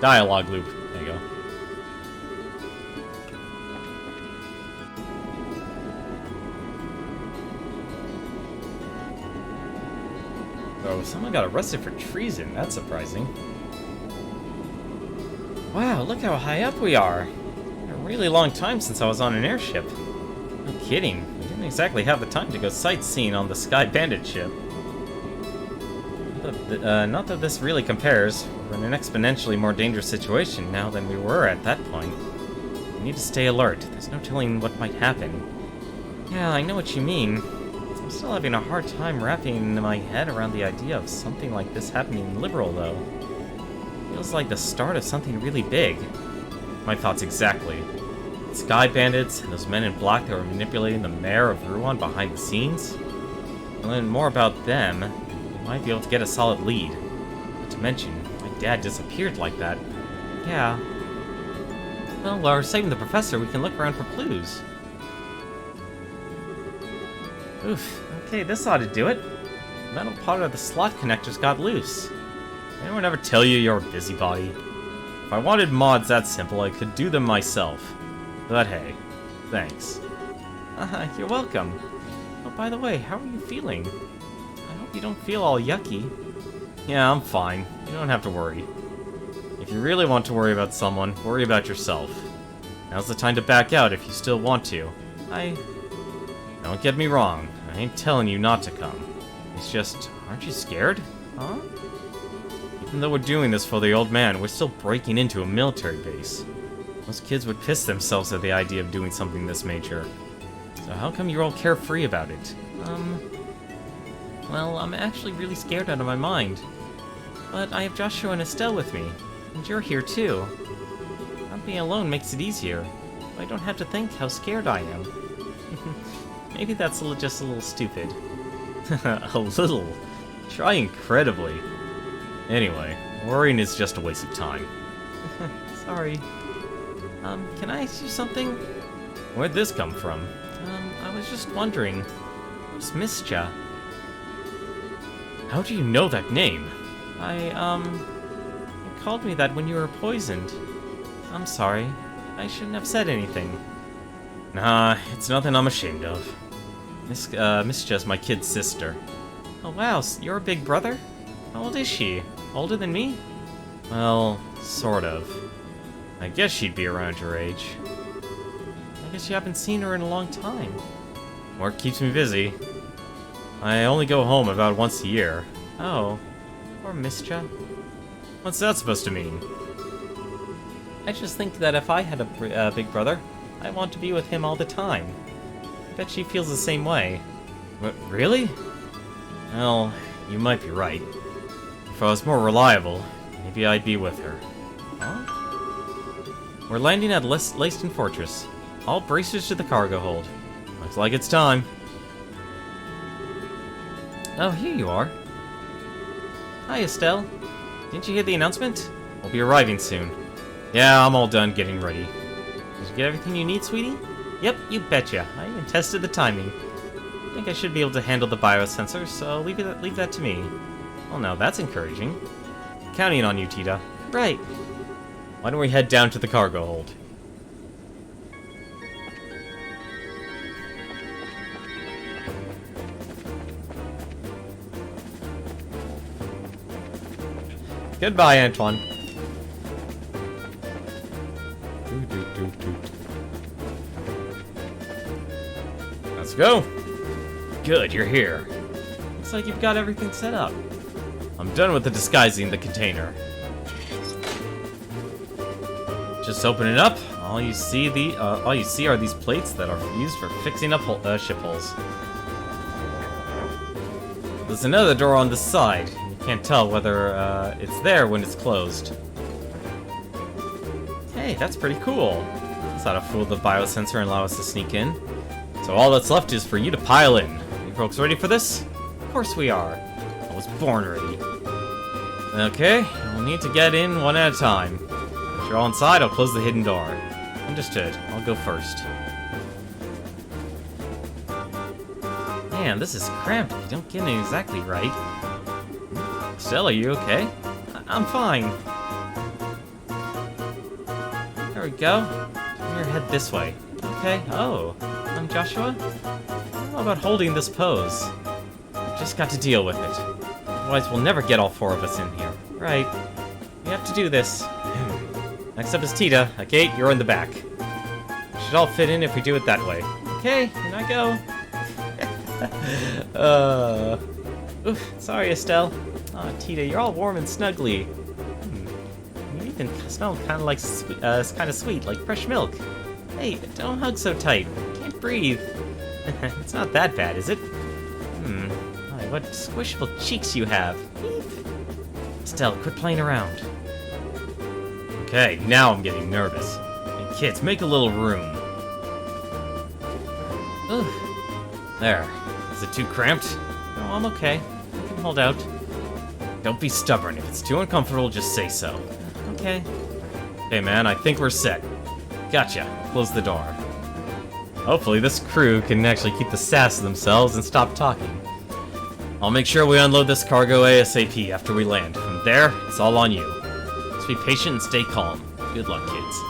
Dialogue loop. There you go. Oh, someone got arrested for treason. That's surprising. Wow, look how high up we are. A really long time since I was on an airship. No kidding. We didn't exactly have the time to go sightseeing on the Sky Bandit ship. Not that this really compares. We're in an exponentially more dangerous situation now than we were at that point. We need to stay alert. There's no telling what might happen. Yeah, I know what you mean. I'm still having a hard time wrapping my head around the idea of something like this happening in Liberal, though. Feels like the start of something really big. My thoughts exactly. The Sky Bandits and those men in black that were manipulating the mayor of Ruan behind the scenes. To learn more about them, we might be able to get a solid lead. Not to mention, my dad disappeared like that. Yeah. Well, while we're saving the professor, we can look around for clues. Oof. Okay, this ought to do it. The metal part of the slot connectors got loose. Anyone ever tell you you're a busybody? If I wanted mods that simple, I could do them myself. But hey, thanks. You're welcome. Oh, by the way, how are you feeling? I hope you don't feel all yucky. Yeah, I'm fine. You don't have to worry. If you really want to worry about someone, worry about yourself. Now's the time to back out if you still want to. Don't get me wrong. I ain't telling you not to come. It's just, aren't you scared? Huh? Even though we're doing this for the old man, we're still breaking into a military base. Most kids would piss themselves at the idea of doing something this major. So how come you're all carefree about it? Well, I'm actually really scared out of my mind. But I have Joshua and Estelle with me, and you're here too. Not being alone makes it easier. I don't have to think how scared I am. Maybe that's just a little stupid. A little? Try incredibly. Anyway, worrying is just a waste of time. Sorry. Can I ask you something? Where'd this come from? I was just wondering. Who's Mischa? How do you know that name? You called me that when you were poisoned. I'm sorry. I shouldn't have said anything. Nah, it's nothing I'm ashamed of. Mischa's my kid's sister. Oh wow, you're a big brother? How old is she? Older than me? Well, sort of. I guess she'd be around your age. I guess you haven't seen her in a long time. Work keeps me busy. I only go home about once a year. Oh, poor Mischa. What's that supposed to mean? I just think that if I had a big brother, I want to be with him all the time. I bet she feels the same way. Really? Well, you might be right. If I was more reliable, maybe I'd be with her. Huh? We're landing at Leyston Fortress. All bracers to the cargo hold. Looks like it's time. Oh, here you are. Hi, Estelle. Didn't you hear the announcement? We'll be arriving soon. Yeah, I'm all done getting ready. Did you get everything you need, sweetie? Yep, you betcha. I even tested the timing. I think I should be able to handle the biosensor, so leave that to me. Well, now that's encouraging. Counting on you, Tita. Right. Why don't we head down to the cargo hold? Goodbye, Antoine. Let's go. Good, you're here. Looks like you've got everything set up. I'm done with the disguising the container. Just open it up. All you see are these plates that are used for fixing up ship holes. There's another door on the side. You can't tell whether it's there when it's closed. Hey, that's pretty cool. This ought to fool the biosensor and allow us to sneak in. So all that's left is for you to pile in. You folks ready for this? Of course we are. was born ready. Okay, we'll need to get in one at a time. If you're all inside, I'll close the hidden door. Understood. I'll go first. Man, this is cramped if you don't get it exactly right. Still, are you okay? I'm fine. There we go. Turn your head this way. Okay. Oh, I'm Joshua? How about holding this pose? Just got to deal with it. Otherwise, we'll never get all 4 of us in here. Right. We have to do this. Next up is Tita. Okay, you're in the back. Should all fit in if we do it that way. Okay, here I go. Oof, sorry, Estelle. Aw, Tita, you're all warm and snuggly. You even smell kind of sweet, like fresh milk. Hey, don't hug so tight. Can't breathe. It's not that bad, is it? My, what squishable cheeks you have. Estelle, quit playing around. Okay, now I'm getting nervous. Hey, kids, make a little room. Ugh. There. Is it too cramped? No, I'm okay. I can hold out. Don't be stubborn. If it's too uncomfortable, just say so. Okay. Hey, man, I think we're set. Gotcha. Close the door. Hopefully this crew can actually keep the sass to themselves and stop talking. I'll make sure we unload this cargo ASAP after we land. From there, it's all on you. Just be patient and stay calm. Good luck, kids.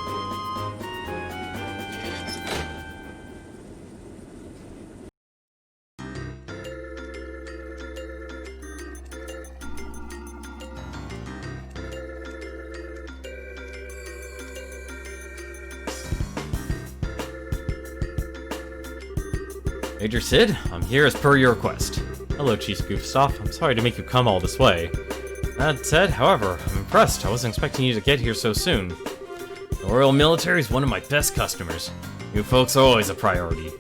Major Sid, I'm here as per your request. Hello, Chief Goofstuff. I'm sorry to make you come all this way. That said, however, I'm impressed. I wasn't expecting you to get here so soon. The Royal Military is one of my best customers. You folks are always a priority.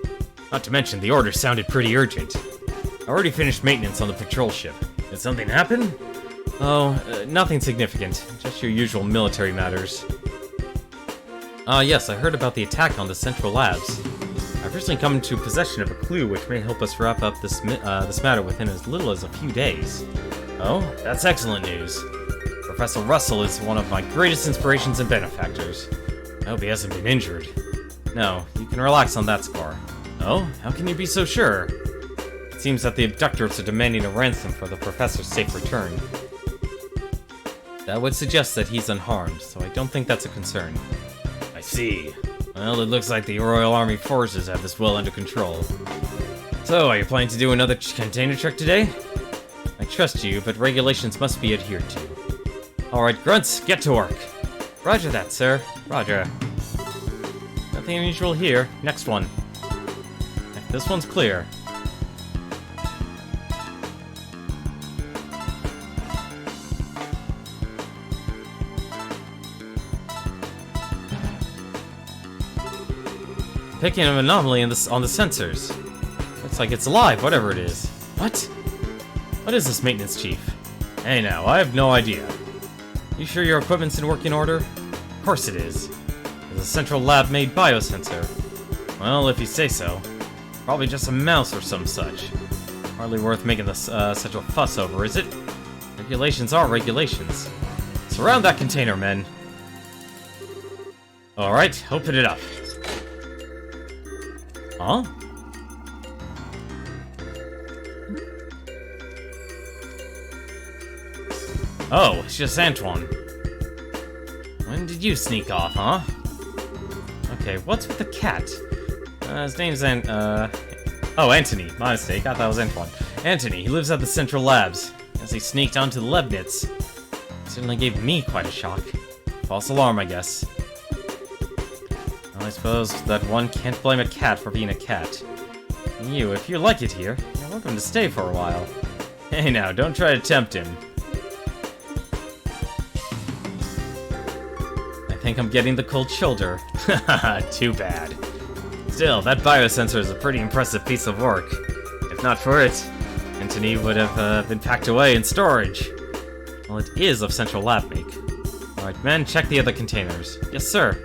Not to mention, the order sounded pretty urgent. I already finished maintenance on the patrol ship. Did something happen? Oh, nothing significant. Just your usual military matters. Yes, I heard about the attack on the Central Labs. I've recently come into possession of a clue which may help us wrap up this matter within as little as a few days. Oh, that's excellent news. Professor Russell is one of my greatest inspirations and benefactors. I hope he hasn't been injured. No, you can relax on that score. Oh, how can you be so sure? It seems that the abductors are demanding a ransom for the professor's safe return. That would suggest that he's unharmed, so I don't think that's a concern. I see. Well, it looks like the Royal Army forces have this well under control. So, are you planning to do another container check today? I trust you, but regulations must be adhered to. Alright, grunts, get to work. Roger that, sir. Roger. Nothing unusual here. Next one. This one's clear. Picking an anomaly on the sensors. Looks like it's alive, whatever it is. What? What is this, Maintenance Chief? Hey now, I have no idea. You sure your equipment's in working order? Of course it is. It's a Central Lab-made biosensor. Well, if you say so. Probably just a mouse or some such. Hardly worth making such a fuss over, is it? Regulations are regulations. Surround that container, men. Alright, open it up. Huh? Oh, it's just Antoine. When did you sneak off, huh? Okay, what's with the cat? His name's oh, Anthony. My mistake. I thought it was Antoine. Anthony, he lives at the Central Labs. As he sneaked onto the Leibniz. Certainly gave me quite a shock. False alarm, I guess. Well, I suppose that one can't blame a cat for being a cat. And you, if you like it here, you're welcome to stay for a while. Hey now, don't try to tempt him. I think I'm getting the cold shoulder. Haha, too bad. Still, that biosensor is a pretty impressive piece of work. If not for it, Anthony would have been packed away in storage. Well, it is of Central Lab make. Alright, men, check the other containers. Yes, sir.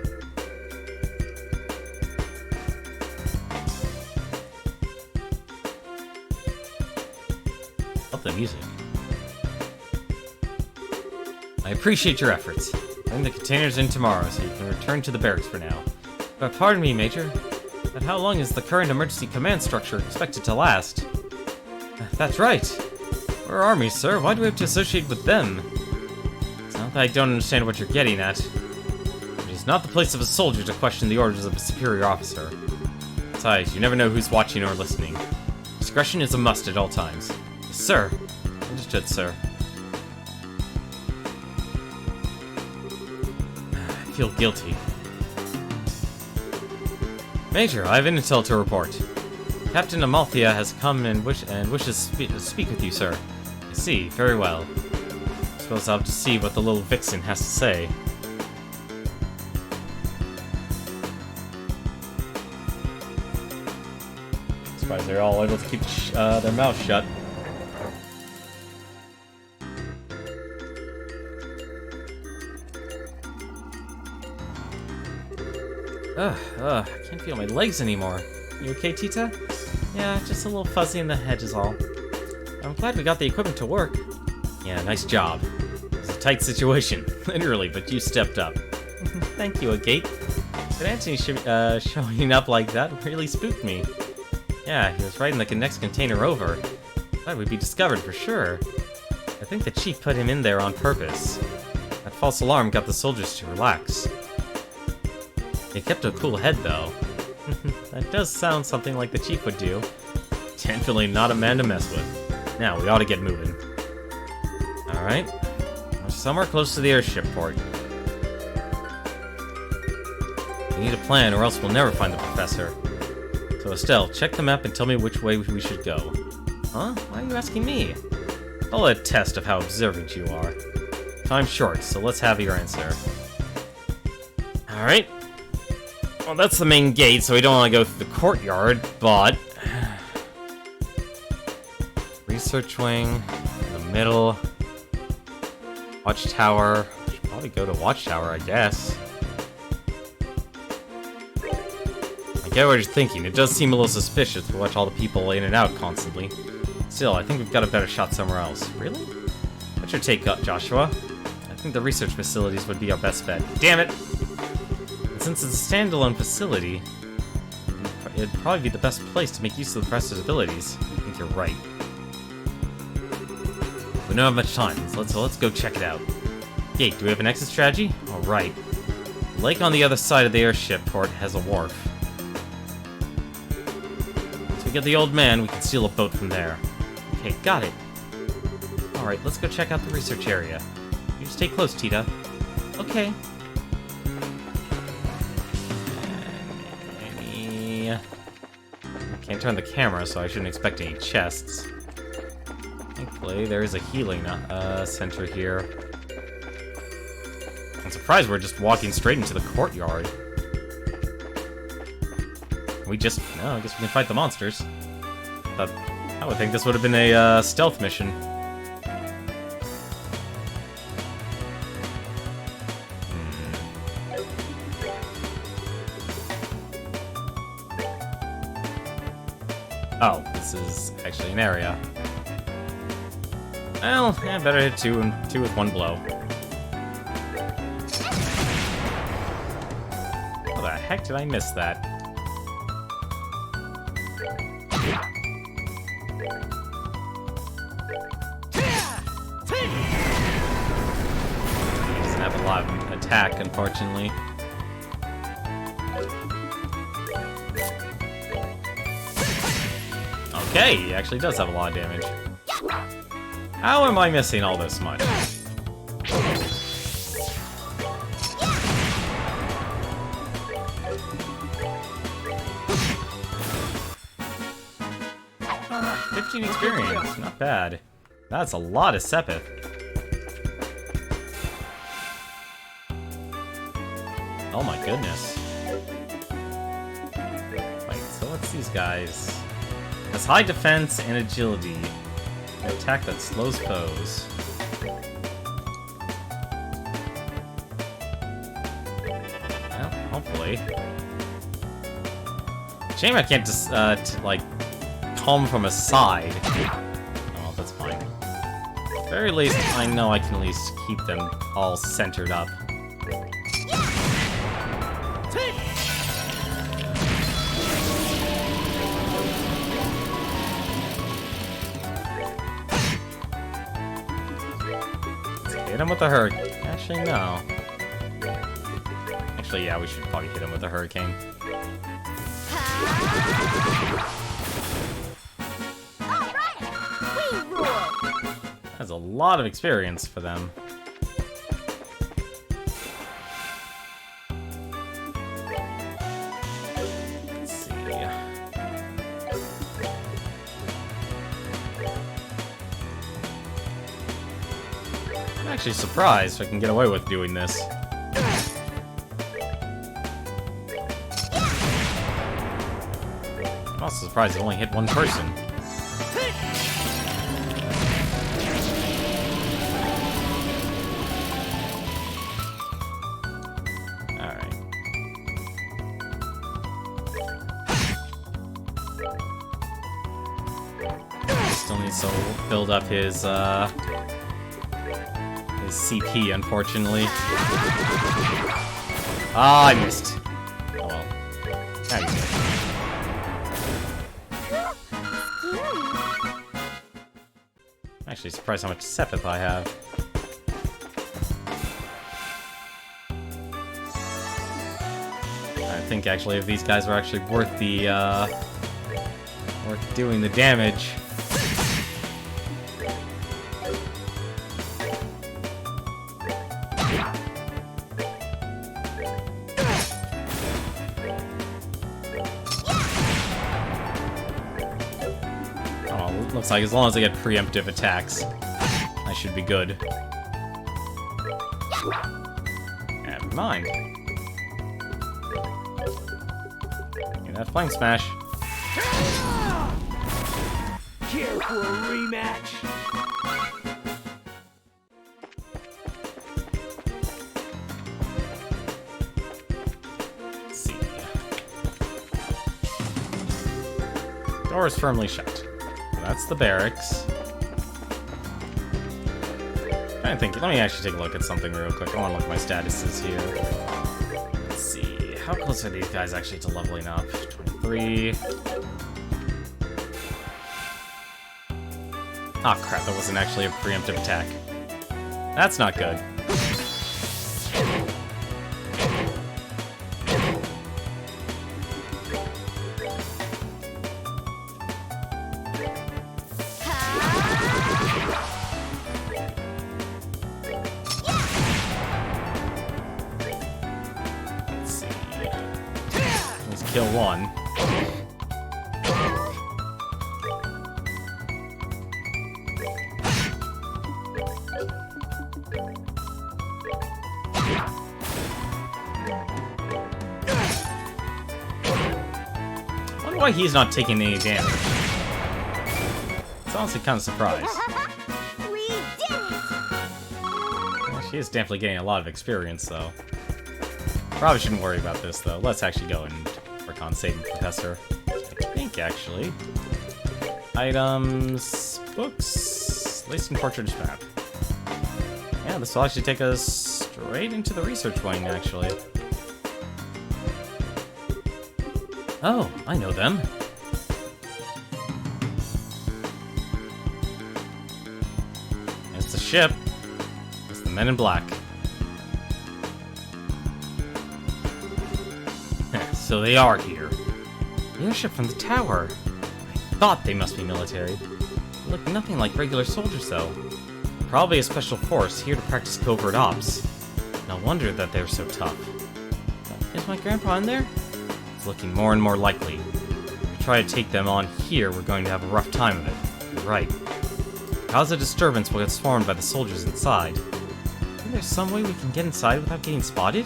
Love the music. I appreciate your efforts. Bring the containers in tomorrow so you can return to the barracks for now. But pardon me, Major, but how long is the current emergency command structure expected to last? That's right. We're army, sir. Why do we have to associate with them? It's not that I don't understand what you're getting at. It is not the place of a soldier to question the orders of a superior officer. Besides, you never know who's watching or listening. Discretion is a must at all times. Yes, sir. Understood, sir. I feel guilty. Major, I have intel to report. Captain Amalthea has come and wishes to speak with you, sir. I see. Very well. I suppose I'll have to see what the little vixen has to say. Surprised they're all able to keep their mouths shut. I can't feel my legs anymore. You okay, Tita? Yeah, just a little fuzzy in the head is all. I'm glad we got the equipment to work. Yeah, nice job. It's a tight situation, literally, but you stepped up. Thank you, Agate. But Anthony showing up like that really spooked me. Yeah, he was right in the next container over. Thought we'd be discovered for sure. I think the chief put him in there on purpose. That false alarm got the soldiers to relax. He kept a cool head, though. That does sound something like the chief would do. Definitely not a man to mess with. Now, we ought to get moving. Alright. We're somewhere close to the airship port. We need a plan, or else we'll never find the professor. So, Estelle, check the map and tell me which way we should go. Huh? Why are you asking me? I'll a test of how observant you are. Time's short, so let's have your answer. Alright. Well, that's the main gate, so we don't want to go through the courtyard, but... Research wing, in the middle. Watchtower. Should probably go to Watchtower, I guess. I get what you're thinking. It does seem a little suspicious to watch all the people in and out constantly. Still, I think we've got a better shot somewhere else. Really? What's your take, Joshua? I think the research facilities would be our best bet. Damn it! Since it's a standalone facility, it'd probably be the best place to make use of the professor's abilities. I think you're right. We don't have much time, so let's go check it out. Gate, do we have an exit strategy? Alright. The lake on the other side of the airship port has a wharf. Once we get the old man, we can steal a boat from there. Okay, got it. Alright, let's go check out the research area. You stay close, Tita. Okay. Can't turn the camera, so I shouldn't expect any chests. Thankfully, there is a healing center here. I'm surprised we're just walking straight into the courtyard. No, I guess we can fight the monsters. But I would think this would have been a stealth mission. Oh, this is actually an area. Well, yeah, better hit two with one blow. How the heck did I miss that? He doesn't have a lot of attack, unfortunately. Okay, he actually does have a lot of damage. How am I missing all this much? Ah, 15 experience, not bad. That's a lot of Sepith. Oh my goodness. Wait, so what's these guys? Has high defense and agility. An attack that slows foes. Well, hopefully. Shame I can't just, like, come from a side. Oh, that's fine. very least, I know I can at least keep them all centered up. Hit him with the hurricane. Actually, no. Actually, yeah, we should probably hit him with the hurricane. That's a lot of experience for them. Let's see. I'm actually surprised I can get away with doing this. I'm also surprised I only hit one person. Alright. Still needs to build up his CP, unfortunately. Ah, I missed. Oh well. Now you did. I'm actually surprised how much Sepith I have. I think actually if these guys were actually worth the worth doing the damage. Looks like as long as I get preemptive attacks, I should be good. Never mind. Give that flank smash. Here for a rematch. Let's see. Door is firmly shut. That's the barracks. I think. Let me actually take a look at something real quick. I want to look at my statuses here. Let's see. How close are these guys actually to leveling up? 23. Ah, crap. That wasn't actually a preemptive attack. That's not good. Kill one. I wonder why he's not taking any damage. It's honestly kind of surprised. We did it! Well, she is definitely getting a lot of experience, though. Probably shouldn't worry about this, though. Let's actually go and work on saving Professor. I think, actually. Items... Books... Lacing Portrait map. Yeah, this will actually take us straight into the research wing, actually. Oh, I know them. It's the ship. It's the Men in Black. So they are here. The airship from the tower. I thought they must be military. They look nothing like regular soldiers, though. Probably a special force here to practice covert ops. No wonder that they're so tough. Is my grandpa in there? It's looking more and more likely. If we try to take them on here, we're going to have a rough time of it. You're right. Cause a disturbance will get swarmed by the soldiers inside. Think there's some way we can get inside without getting spotted?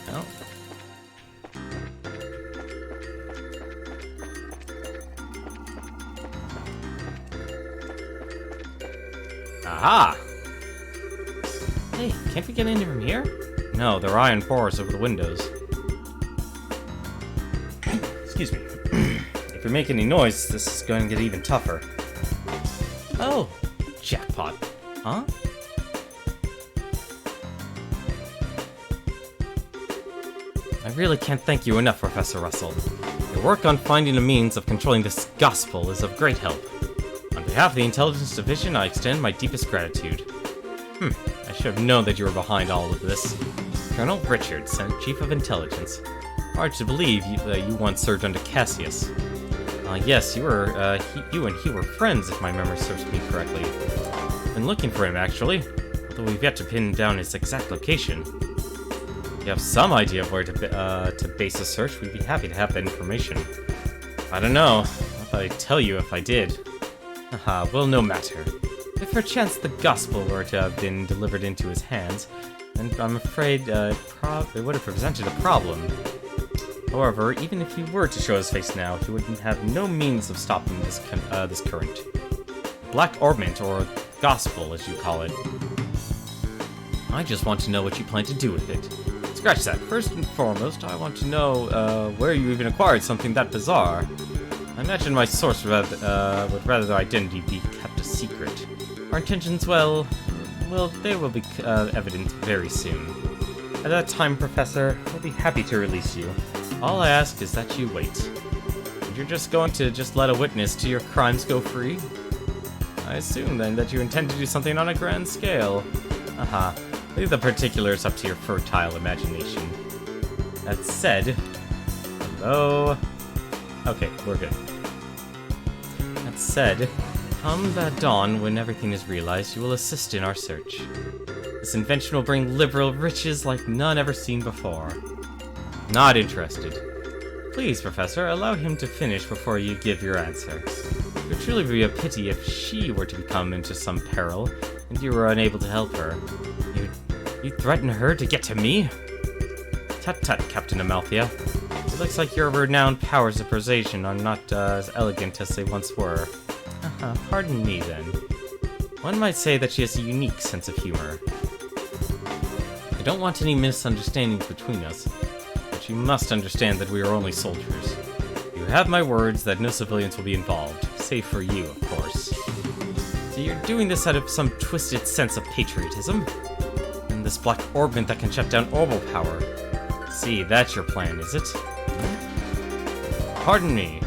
Well. Aha! Hey, can't we get in from here? No, there are iron bars over the windows. Excuse me. If we make any noise, this is going to get even tougher. Oh, jackpot. Huh? I really can't thank you enough, Professor Russell. Your work on finding a means of controlling this gospel is of great help. On behalf of the Intelligence Division, I extend my deepest gratitude. I should have known that you were behind all of this. Colonel Richard, Senate Chief of Intelligence. Hard to believe you once served under Cassius. Yes, you and he were friends, if my memory serves me correctly. Been looking for him, actually, although we've yet to pin down his exact location. If you have some idea of where to base a search, we'd be happy to have that information. I don't know. What would I tell you if I did? Haha, well, no matter. If perchance the gospel were to have been delivered into his hands, then I'm afraid it would have presented a problem. However, even if he were to show his face now, he would have no means of stopping this current. Black Orbment, or gospel, as you call it. I just want to know what you plan to do with it. Scratch that. First and foremost, I want to know where you even acquired something that bizarre. I imagine my source would rather their identity be kept a secret. Our intentions, well, they will be evident very soon. At that time, Professor, we'll be happy to release you. All I ask is that you wait. And you're just going to let a witness to your crimes go free? I assume, then, that you intend to do something on a grand scale. Aha. Leave the particulars up to your fertile imagination. That said... Hello? Okay, we're good. That said, come that dawn when everything is realized, you will assist in our search. This invention will bring liberal riches like none ever seen before. Not interested. Please, Professor, allow him to finish before you give your answer. It would truly be a pity if she were to become into some peril, and you were unable to help her. You threaten her to get to me? Tut-tut, Captain Amalthea. It looks like your renowned powers of persuasion are not as elegant as they once were. Pardon me, then. One might say that she has a unique sense of humor. I don't want any misunderstandings between us, but you must understand that we are only soldiers. You have my words that no civilians will be involved, save for you, of course. So you're doing this out of some twisted sense of patriotism? And this black orbment that can shut down orbital power. See, that's your plan, is it? Pardon me.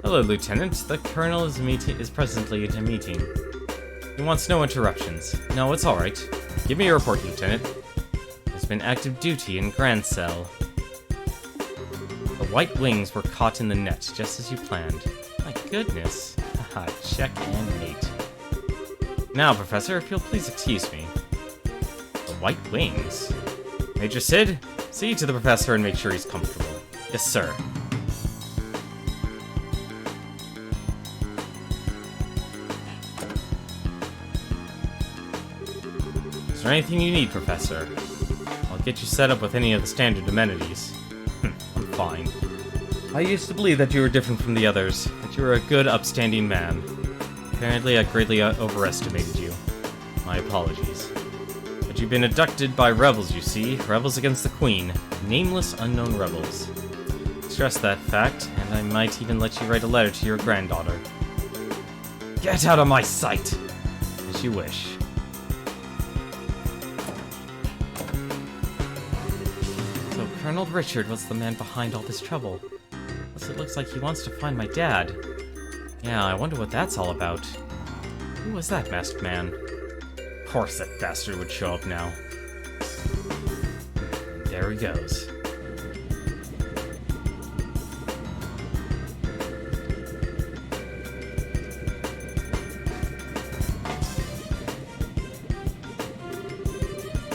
Hello, Lieutenant. The Colonel is presently at a meeting. He wants no interruptions. No, it's alright. Give me your report, Lieutenant. There's been active duty in Grand Cell. The White Wings were caught in the net, just as you planned. My goodness. Haha, check and mate. Now, Professor, if you'll please excuse me. The White Wings? Major Sid, see to the Professor and make sure he's comfortable. Yes, sir. Is there anything you need, Professor? I'll get you set up with any of the standard amenities. I'm fine. I used to believe that you were different from the others, that you were a good, upstanding man. Apparently, I greatly overestimated you. My apologies. But you've been abducted by rebels, you see. Rebels against the Queen. Nameless, unknown rebels. Stress that fact, and I might even let you write a letter to your granddaughter. Get out of my sight! As you wish. So Colonel Richard was the man behind all this trouble. Plus it looks like he wants to find my dad. Yeah, I wonder what that's all about. Who was that masked man? Of course that bastard would show up now. And there he goes.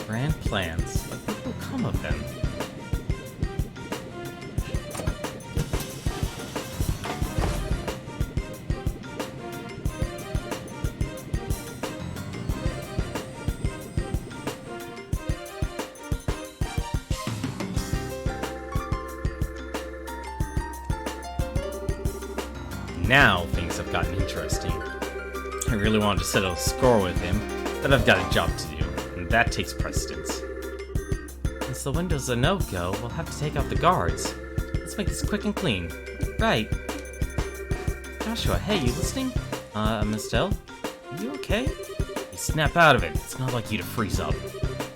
Grand plans. What will come of them? Now things have gotten interesting. I really wanted to settle a score with him, but I've got a job to do, and that takes precedence. Since the window's a no-go, we'll have to take out the guards. Let's Let's make this quick and clean. Right. Joshua, hey, you listening? Estelle? Are you okay? You snap out of it. It's not like you to freeze up.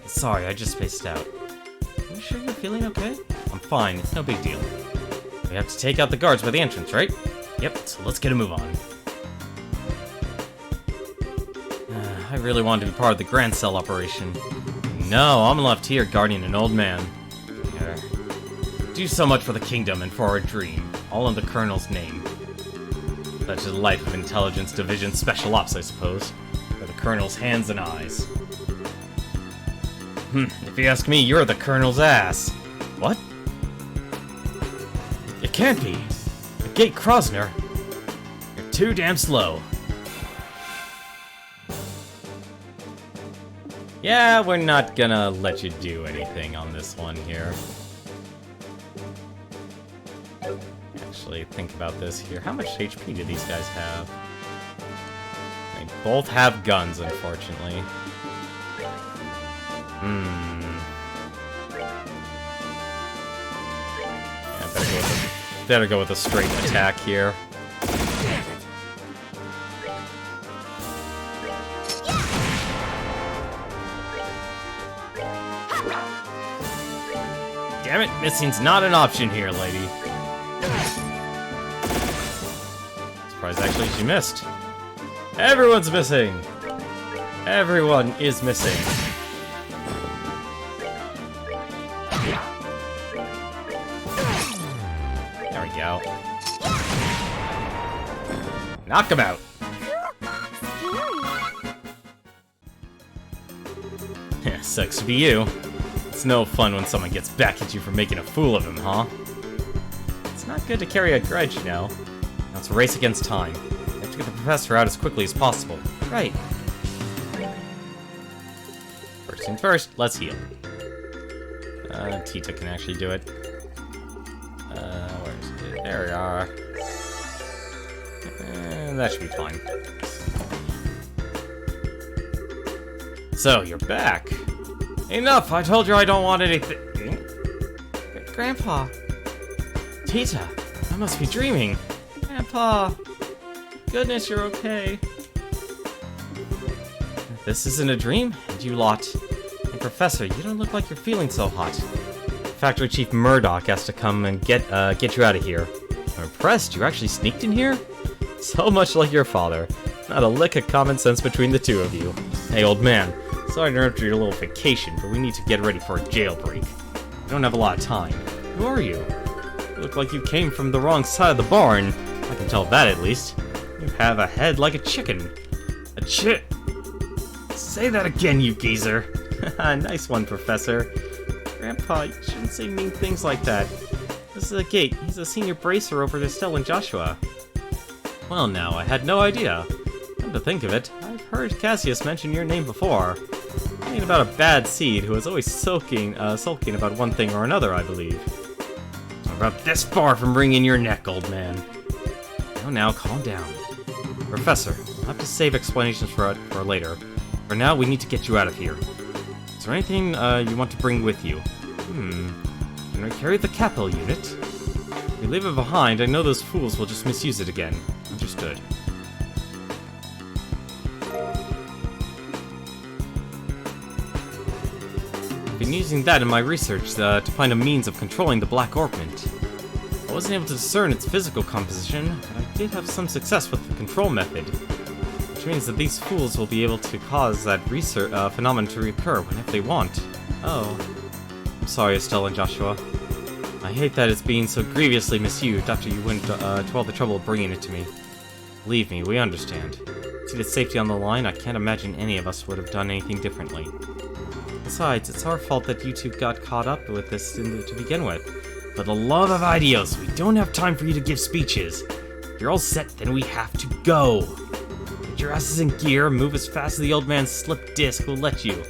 Sorry, I just spaced out. Are you sure you're feeling okay? I'm fine. It's no big deal. We have to take out the guards by the entrance, right? Yep, so let's get a move on. I really wanted to be part of the Grand Cell operation. No, I'm left here guarding an old man. Do so much for the kingdom and for our dream, all in the Colonel's name. Such is the life of Intelligence Division Special Ops, I suppose. For the Colonel's hands and eyes. If you ask me, you're the Colonel's ass. What? It can't be. Gate Krosner. You're too damn slow. Yeah, we're not gonna let you do anything on this one here. Actually, think about this here. How much HP do these guys have? They both have guns, unfortunately. Yeah, better go with a straight attack here. Damn it, missing's not an option here, lady. Surprised actually she missed. Everyone's missing! Everyone is missing. There we go. Knock him out! Sucks to be you. It's no fun when someone gets back at you for making a fool of him, huh? It's not good to carry a grudge, you know. Now it's a race against time. We have to get the professor out as quickly as possible. Right. First things first, let's heal. Tita can actually do it. Where is it? There we are. That should be fine. So, you're back. Enough! I told you I don't want anything. Grandpa. Tita, I must be dreaming. Grandpa. Goodness, you're okay. This isn't a dream, and you lot. And Professor, you don't look like you're feeling so hot. Factory Chief Murdoch has to come and get you out of here. I'm impressed. You actually sneaked in here? So much like your father. Not a lick of common sense between the two of you. Hey, old man. Sorry to interrupt your little vacation, but we need to get ready for a jailbreak. We don't have a lot of time. Who are you? You look like you came from the wrong side of the barn. I can tell that at least. You have a head like a chicken. A Say that again, you geezer. Nice one, Professor. Grandpa, you shouldn't say mean things like that. This is a gate. He's a senior bracer over to Estelle and Joshua. Well now, I had no idea. Come to think of it, I've heard Cassius mention your name before. Something about a bad seed who is always sulking about one thing or another, I believe. I'm about this far from wringing your neck, old man. Now, calm down. Professor, we'll have to save explanations for later. For now, we need to get you out of here. Is there anything you want to bring with you? Can I carry the capital unit? If we leave it behind, I know those fools will just misuse it again. Understood. I've been using that in my research to find a means of controlling the Black Orpiment. I wasn't able to discern its physical composition, but I did have some success with the control method. Which means that these fools will be able to cause that phenomenon to recur whenever they want. Oh. I'm sorry, Estelle and Joshua. I hate that it's being so grievously misused after you went to all the trouble of bringing it to me. Believe me, we understand. See the safety on the line, I can't imagine any of us would have done anything differently. Besides, it's our fault that you two got caught up with this to begin with. For the love of Idios, we don't have time for you to give speeches. If you're all set, then we have to go. Get your asses in gear, move as fast as the old man's slip disc will let you.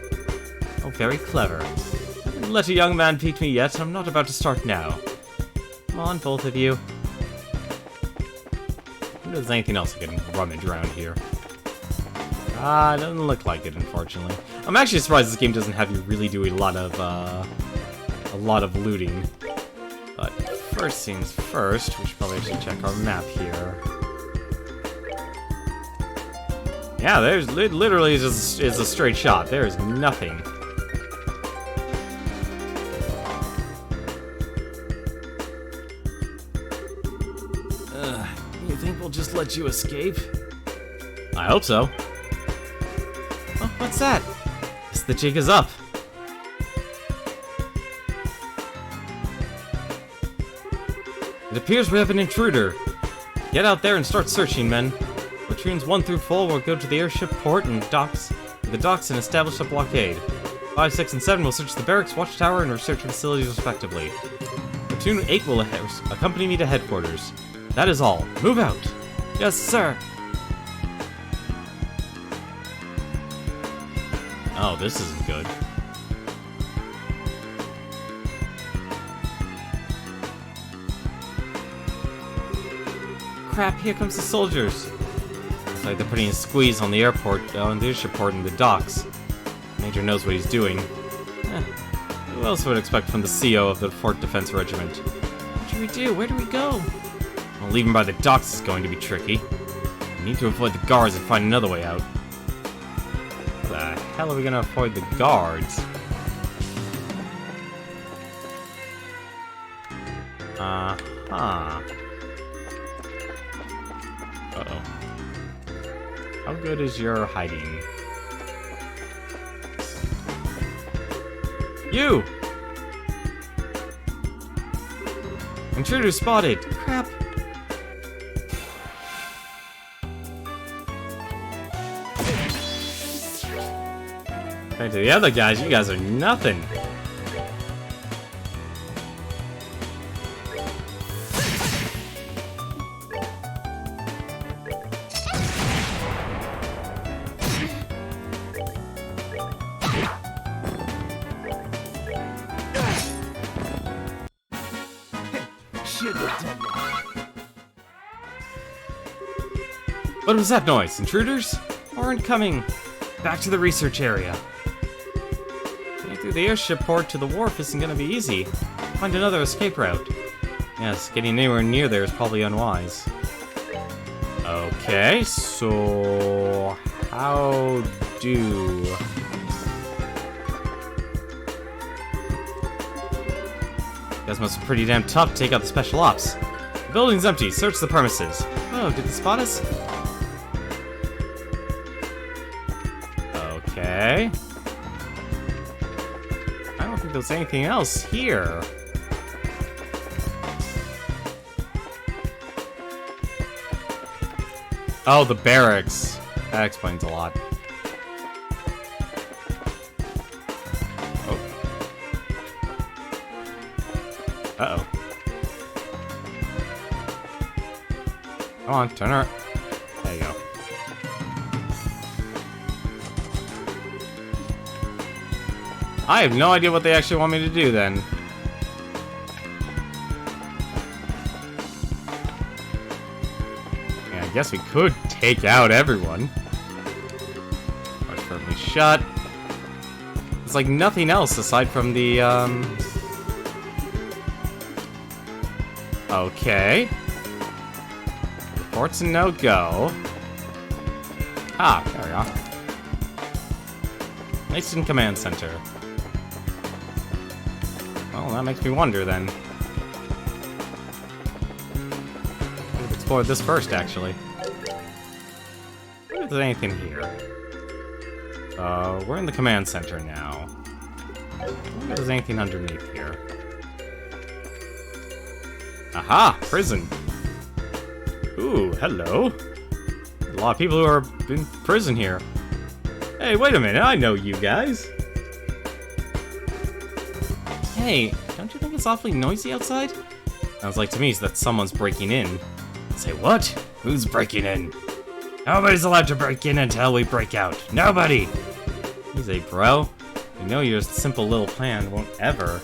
Oh, very clever. I haven't let a young man peek me yet, I'm not about to start now. Come on, both of you. I wonder if there's anything else I can rummage around here. It doesn't look like it, unfortunately. I'm actually surprised this game doesn't have you really do a lot of looting. But first things first, we should probably check our map here. Yeah, there's literally is a straight shot. There is nothing. You think we'll just let you escape? I hope so. Oh, what's that? Guess the jig is up. It appears we have an intruder. Get out there and start searching, men. Platoons 1 through 4 will go to the airship port and the docks and establish a blockade. 5, 6, and 7 will search the barracks, watchtower, and research facilities respectively. Platoon 8 will accompany me to headquarters. That is all. Move out. Yes, sir. Oh, this isn't good. Crap, here comes the soldiers. Looks like they're putting a squeeze on the airport, on the airship port and the docks. Major knows what he's doing. Who else would expect from the CO of the Fort Defense Regiment? What do we do? Where do we go? Well, leaving by the docks is going to be tricky. We need to avoid the guards and find another way out. How the hell are we gonna avoid the guards? Uh-huh. Uh-oh. How good is your hiding? You! Intruder spotted! Crap! Compared to the other guys, you guys are nothing. Shit, Tenmar. What was that noise? Intruders? Aren't coming. Back to the research area. Getting through the airship port to the wharf isn't gonna be easy. Find another escape route. Yes, getting anywhere near there is probably unwise. Okay, so how do... You guys must be pretty damn tough to take out the special ops. The building's empty. Search the premises. Oh, did they spot us? Okay. I don't think there's anything else here. Oh, the barracks. That explains a lot. Oh. Uh-oh. Come on, turn her. There you go. I have no idea what they actually want me to do then. Yeah, I guess we could take out everyone. Door's firmly shut. It's like nothing else aside from the, Okay. Report's a no-go. Ah, there we are. Mason Command Center. Well, that makes me wonder then. We've explored this first, actually. If there's anything here. We're in the command center now. I wonder if there's anything underneath here. Aha! Prison! Ooh, hello. A lot of people who are in prison here. Hey, wait a minute, I know you guys. Hey, don't you think it's awfully noisy outside? Sounds like to me that someone's breaking in. Say what? Who's breaking in? Nobody's allowed to break in until we break out. Nobody! Easy, bro. I know your simple little plan won't ever.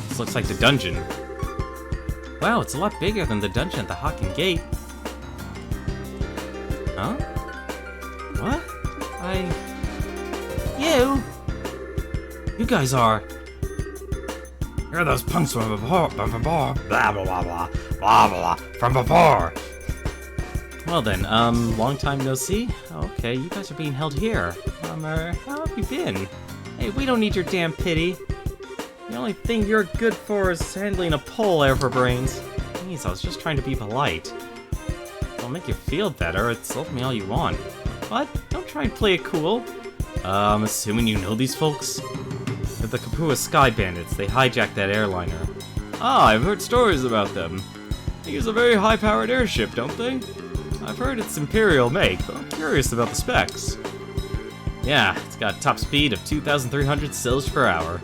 This looks like the dungeon. Wow, it's a lot bigger than the dungeon at the Hawking Gate. Huh? What? You? You guys are... You're those punks from before, blah, blah, blah, blah, blah, blah, blah, blah, from before. Well then, long time no see? Okay, you guys are being held here. How have you been? Hey, we don't need your damn pity. The only thing you're good for is handling a pole there for brains. Jeez, I was just trying to be polite. It'll make you feel better, insult me all you want. What? Don't try and play it cool. I'm assuming you know these folks? They're the Kapua Sky Bandits. They hijacked that airliner. Ah, I've heard stories about them. They use a very high-powered airship, don't they? I've heard it's Imperial make, but I'm curious about the specs. Yeah, it's got a top speed of 2,300 sails per hour.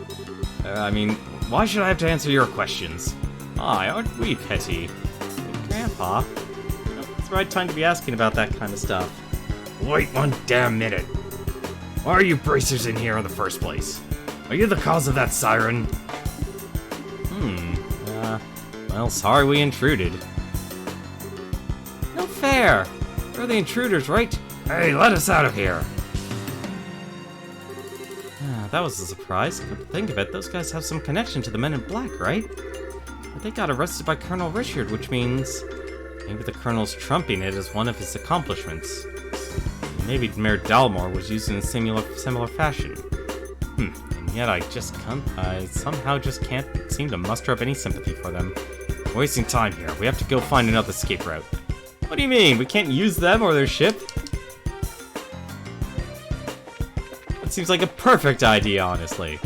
I mean, why should I have to answer your questions? Ah, aren't we petty? Grandpa, it's the right time to be asking about that kind of stuff. Wait one damn minute. Why are you bracers in here in the first place? Are you the cause of that siren? Well, sorry we intruded. No fair! We're the intruders, right? Hey, let us out of here! That was a surprise. Come to think of it, those guys have some connection to the Men in Black, right? But they got arrested by Colonel Richard, which means... maybe the Colonel's trumping it as one of his accomplishments. Maybe Mayor Dalmor was used in a similar fashion. And yet I somehow just can't seem to muster up any sympathy for them. We're wasting time here. We have to go find another escape route. What do you mean? We can't use them or their ship? That seems like a perfect idea, honestly.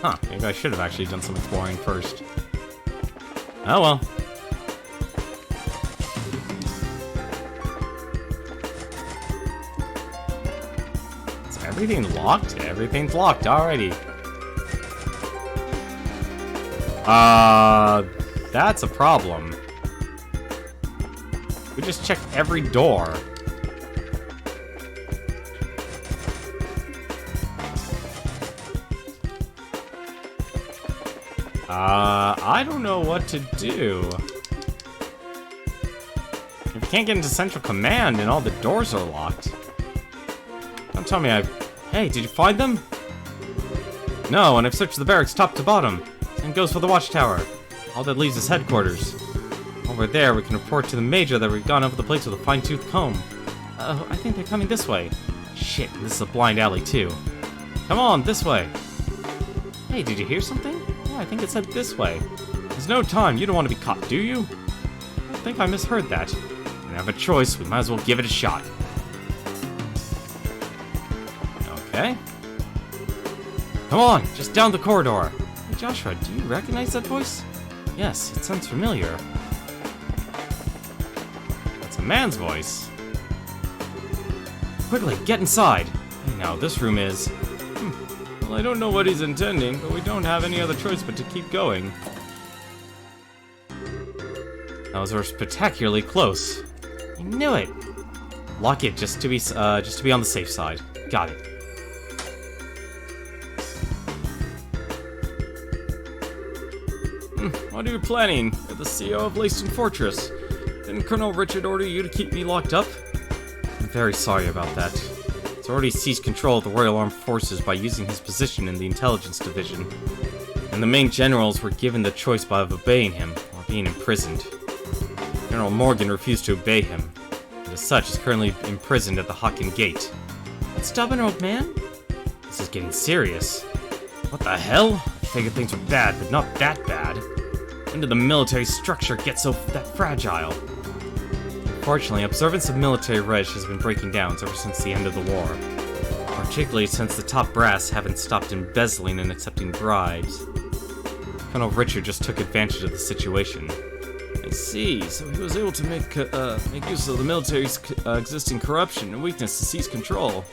Huh, maybe I should have actually done some exploring first. Oh well. Is everything locked? Everything's locked, alrighty. That's a problem. We just checked every door. I don't know what to do. If you can't get into Central Command and all the doors are locked. Don't tell me Hey, did you find them? No, and I've searched the barracks top to bottom. Same goes for the watchtower. All that leaves is headquarters. Over there, we can report to the Major that we've gone over the place with a fine-tooth comb. I think they're coming this way. Shit, this is a blind alley, too. Come on, this way. Hey, did you hear something? Yeah, I think it said this way. There's no time. You don't want to be caught, do you? I think I misheard that. We have a choice. We might as well give it a shot. Okay. Come on, just down the corridor. Hey, Joshua, do you recognize that voice? Yes, it sounds familiar. That's a man's voice. Quickly, get inside. Hey, now, this room is... Well, I don't know what he's intending, but we don't have any other choice but to keep going. Those were spectacularly close. I knew it. Lock it just to be on the safe side. Got it. What are you planning? You're the CEO of Leyston Fortress. Didn't Colonel Richard order you to keep me locked up? I'm very sorry about that. He's already seized control of the Royal Armed Forces by using his position in the Intelligence Division. And the main generals were given the choice by obeying him or being imprisoned. General Morgan refused to obey him, and as such is currently imprisoned at the Hawken Gate. That stubborn old man? This is getting serious. What the hell? I figured things were bad, but not that bad. When did the military structure get so that fragile? Unfortunately, observance of military reg has been breaking down ever since the end of the war. Particularly since the top brass haven't stopped embezzling and accepting bribes. Colonel Richard just took advantage of the situation. I see, so he was able to make use of the military's existing corruption and weakness to seize control.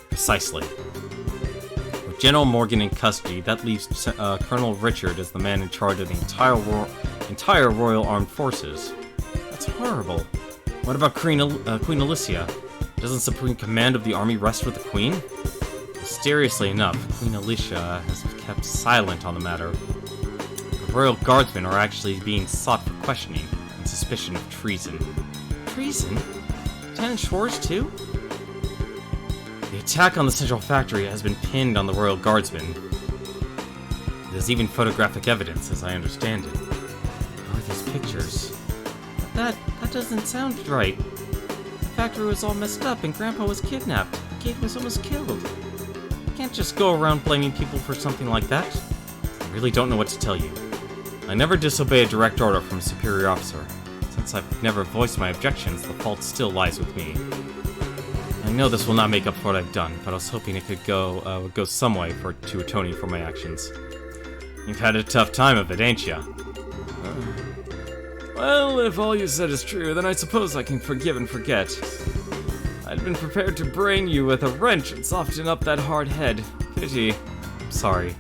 Precisely. With General Morgan in custody, that leaves Colonel Richard as the man in charge of the entire Royal Armed Forces. That's horrible. What about Queen Alicia? Doesn't supreme command of the army rest with the Queen? Mysteriously enough, Queen Alicia has kept silent on the matter. The Royal Guardsmen are actually being sought for questioning on suspicion of treason. Treason? Lieutenant Schwartz too? attack on the central factory has been pinned on the Royal Guardsmen. There's even photographic evidence, as I understand it. Oh, these pictures. But that doesn't sound right. The factory was all messed up and Grandpa was kidnapped. Kate was almost killed. You can't just go around blaming people for something like that. I really don't know what to tell you. I never disobey a direct order from a superior officer. Since I've never voiced my objections, the fault still lies with me. I know this will not make up for what I've done, but I was hoping it could go some way to atoning for my actions. You've had a tough time of it, ain't ya? Well, if all you said is true, then I suppose I can forgive and forget. I'd been prepared to brain you with a wrench and soften up that hard head. Pity. I'm sorry.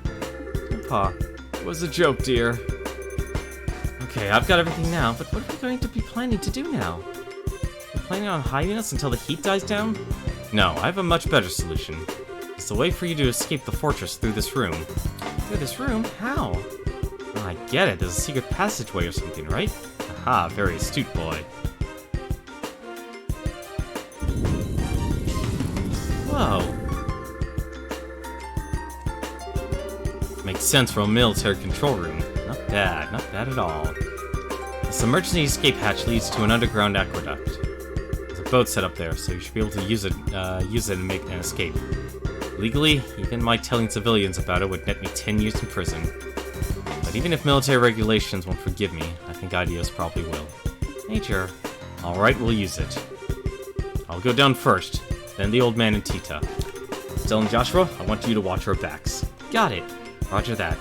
Pa, it was a joke, dear. Okay, I've got everything now, but what are we going to be planning to do now? We're planning on hiding us until the heat dies down? No, I have a much better solution. It's a way for you to escape the fortress through this room. Through this room? How? Oh, I get it. There's a secret passageway or something, right? Aha, very astute boy. Whoa. Makes sense for a military control room. Not bad at all. This emergency escape hatch leads to an underground aqueduct. There's a boat set up there, so you should be able to use it and make an escape. Legally, even my telling civilians about it would net me 10 years in prison. But even if military regulations won't forgive me, I think Ideos probably will. Major. Alright, we'll use it. I'll go down first, then the old man and Tita. Stella and Joshua, I want you to watch our backs. Got it. Roger that.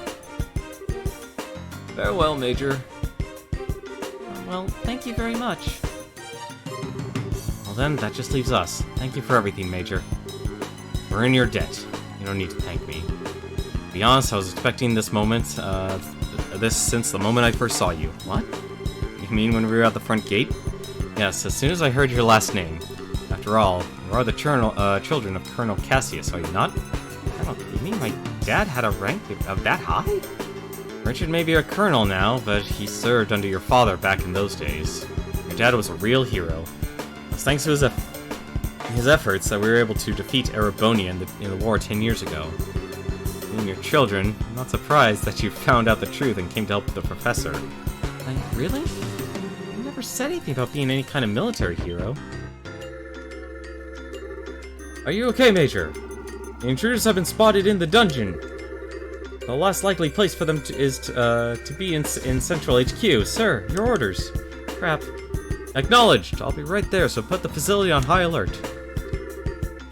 Farewell, Major. Well, thank you very much. Well then, that just leaves us. Thank you for everything, Major. We're in your debt. You don't need to thank me. To be honest, I was expecting this moment, since the moment I first saw you. What? You mean when we were at the front gate? Yes, as soon as I heard your last name. After all, you are the children of Colonel Cassius, are you not? You mean my dad had a rank of that high? Richard may be a colonel now, but he served under your father back in those days. Your dad was a real hero. It was thanks to his efforts that we were able to defeat Erebonia in the war 10 years ago. You and your children, I'm not surprised that you found out the truth and came to help the professor. Really? You never said anything about being any kind of military hero. Are you okay, Major? The intruders have been spotted in the dungeon. The last likely place for them is to be in Central HQ. Sir, your orders. Crap. Acknowledged. I'll be right there, so put the facility on high alert.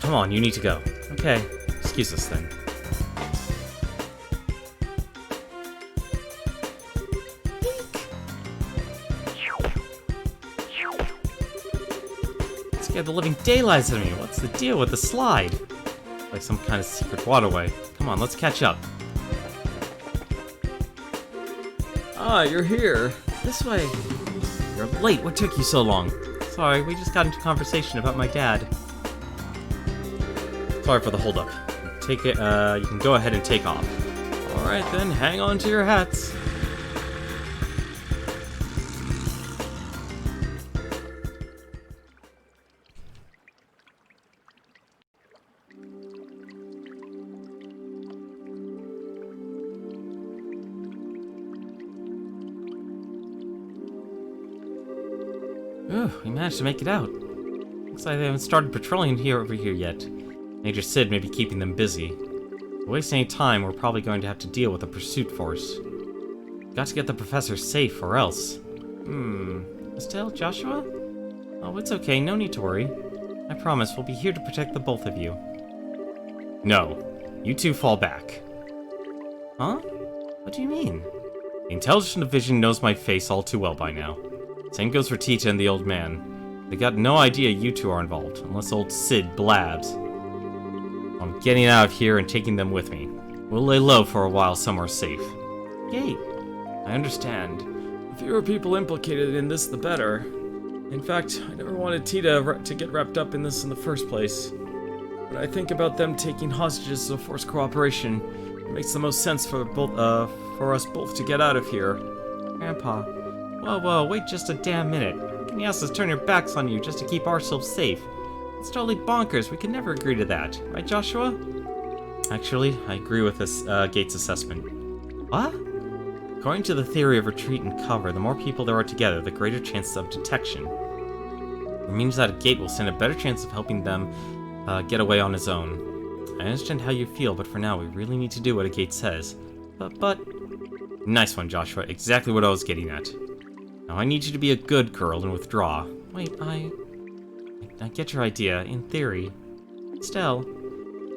Come on, you need to go. Okay. Excuse us then. Scared the living daylights out of me. What's the deal with the slide? Like some kind of secret waterway. Come on, let's catch up. Ah, you're here. This way. You're late. What took you so long? Sorry, we just got into conversation about my dad. Sorry for the holdup. Take it. You can go ahead and take off. All right then. Hang on to your hats. Ooh, we managed to make it out. Looks like they haven't started patrolling over here yet. Major Sid may be keeping them busy. To waste any time, we're probably going to have to deal with a pursuit force. Got to get the professor safe, or else. Estelle, Joshua? Oh, it's okay, no need to worry. I promise we'll be here to protect the both of you. No. You two fall back. Huh? What do you mean? The Intelligence Division knows my face all too well by now. Same goes for Tita and the old man. They got no idea you two are involved, unless old Sid blabs. I'm getting out of here and taking them with me. We'll lay low for a while somewhere safe. Yay! I understand. The fewer people implicated in this, the better. In fact, I never wanted Tita to get wrapped up in this in the first place. When I think about them taking hostages as a forced cooperation, it makes the most sense for us both to get out of here. Grandpa. Whoa, wait just a damn minute. How can you ask us to turn your backs on you just to keep ourselves safe? It's totally bonkers. We could never agree to that. Right, Joshua? Actually, I agree with this Gates assessment. What? According to the theory of retreat and cover, the more people there are together, the greater chances of detection. It means that a Gate will stand a better chance of helping them get away on his own. I understand how you feel, but for now, we really need to do what a Gate says. But... Nice one, Joshua. Exactly what I was getting at. Now, I need you to be a good girl and withdraw. Wait, I get your idea, in theory. Still...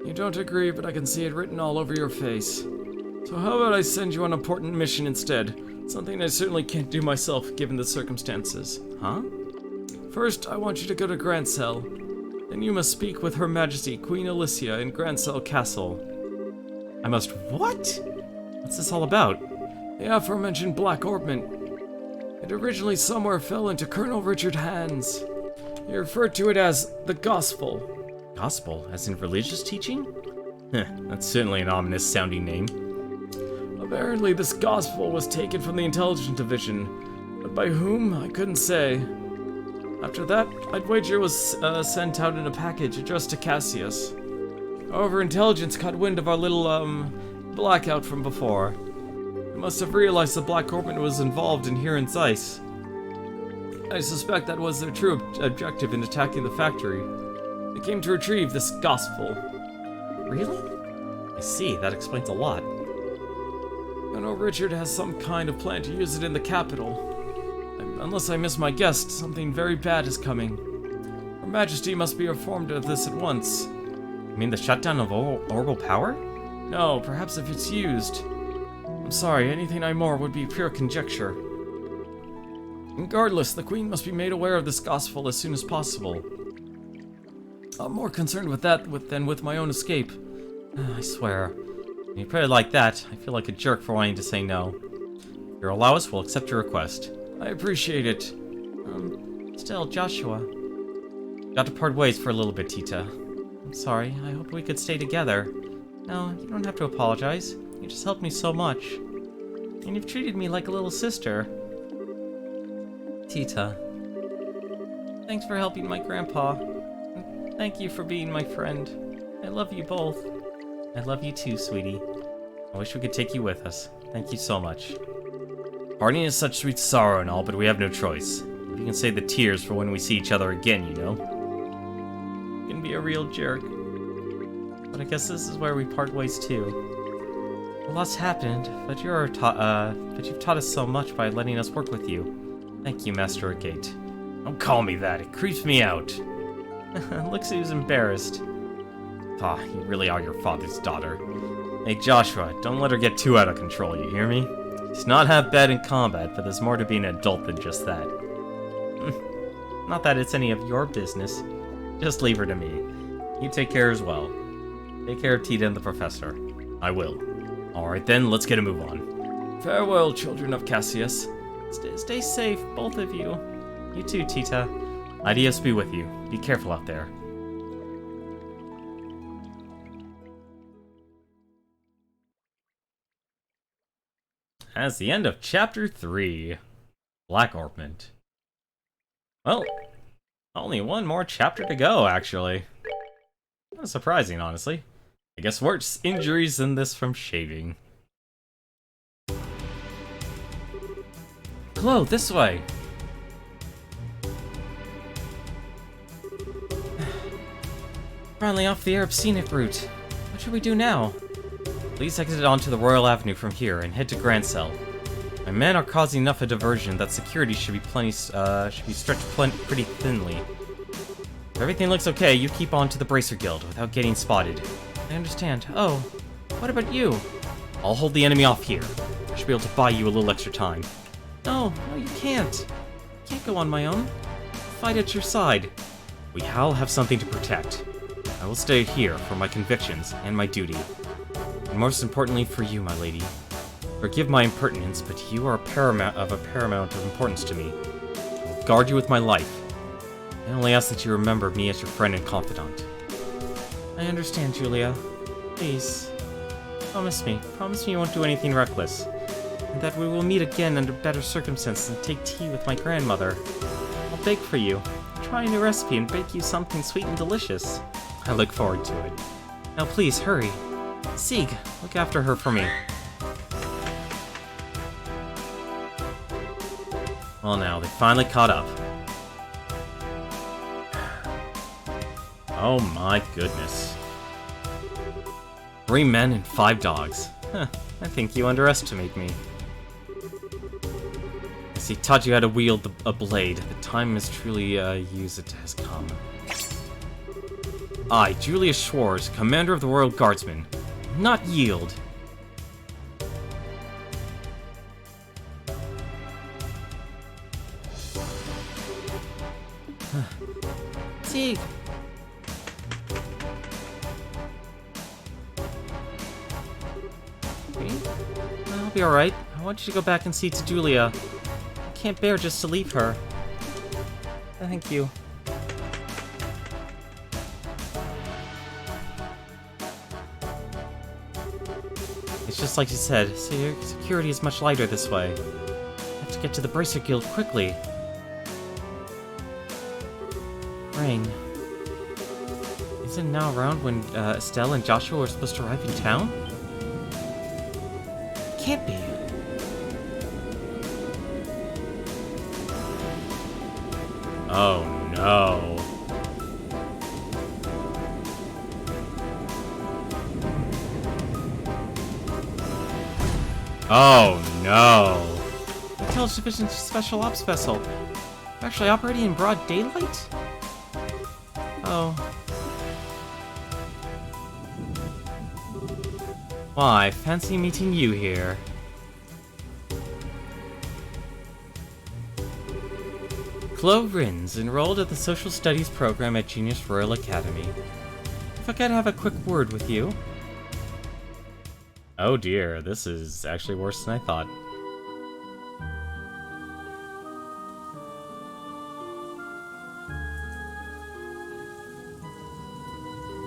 You don't agree, but I can see it written all over your face. So how about I send you on an important mission instead? Something I certainly can't do myself, given the circumstances. Huh? First, I want you to go to Grand Cell. Then you must speak with Her Majesty, Queen Alicia, in Grand Cell Castle. I must what? What's this all about? The aforementioned Black Orbment. It originally somewhere fell into Colonel Richard's hands. He referred to it as the Gospel. Gospel, as in religious teaching? Heh, that's certainly an ominous-sounding name. Apparently, this Gospel was taken from the Intelligence Division, but by whom, I couldn't say. After that, I'd wager it was sent out in a package addressed to Cassius. However, Intelligence caught wind of our little, blackout from before. They must have realized the Black Orbment was involved in Huron Zeiss. I suspect that was their true objective in attacking the factory. They came to retrieve this Gospel. Really? I see, that explains a lot. I know Richard has some kind of plan to use it in the capital. Unless I miss my guess, something very bad is coming. Her Majesty must be informed of this at once. You mean the shutdown of orbital power? No, perhaps if it's used. I'm sorry, anything I more would be pure conjecture. Regardless, the Queen must be made aware of this Gospel as soon as possible. I'm more concerned with that than with my own escape. I swear. When you put it like that, I feel like a jerk for wanting to say no. If you'll allow us, we'll accept your request. I appreciate it. Still, Joshua. Got to part ways for a little bit, Tita. I'm sorry, I hoped we could stay together. No, you don't have to apologize. You just helped me so much. And you've treated me like a little sister. Tita. Thanks for helping my grandpa. And thank you for being my friend. I love you both. I love you too, sweetie. I wish we could take you with us. Thank you so much. Parting is such sweet sorrow and all, but we have no choice. You can save the tears for when we see each other again, you know? You can be a real jerk. But I guess this is where we part ways too. A lot's happened, but you've taught us so much by letting us work with you. Thank you, Master Agate. Don't call me that, it creeps me out. Looks who's embarrassed. Ah, you really are your father's daughter. Hey, Joshua, don't let her get too out of control, you hear me? She's not half bad in combat, but there's more to being an adult than just that. Not that it's any of your business. Just leave her to me. You take care as well. Take care of Tita and the professor. I will. Alright then, let's get a move on. Farewell, children of Cassius. Stay safe, both of you. You too, Tita. Adios be with you. Be careful out there. That's the end of Chapter 3. Black Orbment. Well, only one more chapter to go, actually. Not surprising, honestly. I guess worse injuries than this from shaving. Chloe, this way! Finally off the Arab scenic route. What should we do now? Please exit onto the Royal Avenue from here and head to Grand Cell. My men are causing enough a diversion that security should be stretched pretty thinly. If everything looks okay, you keep on to the Bracer Guild without getting spotted. I understand. Oh, what about you? I'll hold the enemy off here. I should be able to buy you a little extra time. No, you can't. I can't go on my own. I'll fight at your side. We all have something to protect. I will stay here for my convictions and my duty. And most importantly for you, my lady. Forgive my impertinence, but you are paramount of importance to me. I will guard you with my life. I only ask that you remember me as your friend and confidant. I understand, Julia. Please. Promise me you won't do anything reckless. And that we will meet again under better circumstances and take tea with my grandmother. I'll beg for you. try a new recipe and bake you something sweet and delicious. I look forward to it. Now please, hurry. Sieg, look after her for me. Well now, they finally caught up. Oh my goodness. 3 men and 5 dogs. Huh, I think you underestimate me. As he taught you how to wield a blade, the time is truly use it has come. I, Julius Schwartz, commander of the Royal Guardsmen, not yield. Sieg. I'll be alright. I want you to go back and see to Julia. I can't bear just to leave her. Thank you. It's just like you said, so your security is much lighter this way. I have to get to the Bracer Guild quickly. Ring. Isn't it now around when Estelle and Joshua were supposed to arrive in town? Can't be. Oh no. Oh no. Intelligence Division's Special Ops vessel. We're actually operating in broad daylight? Oh. Why, fancy meeting you here. Chloe Rins, enrolled at the Social Studies program at Genius Royal Academy. If I could have a quick word with you. Oh dear, this is actually worse than I thought.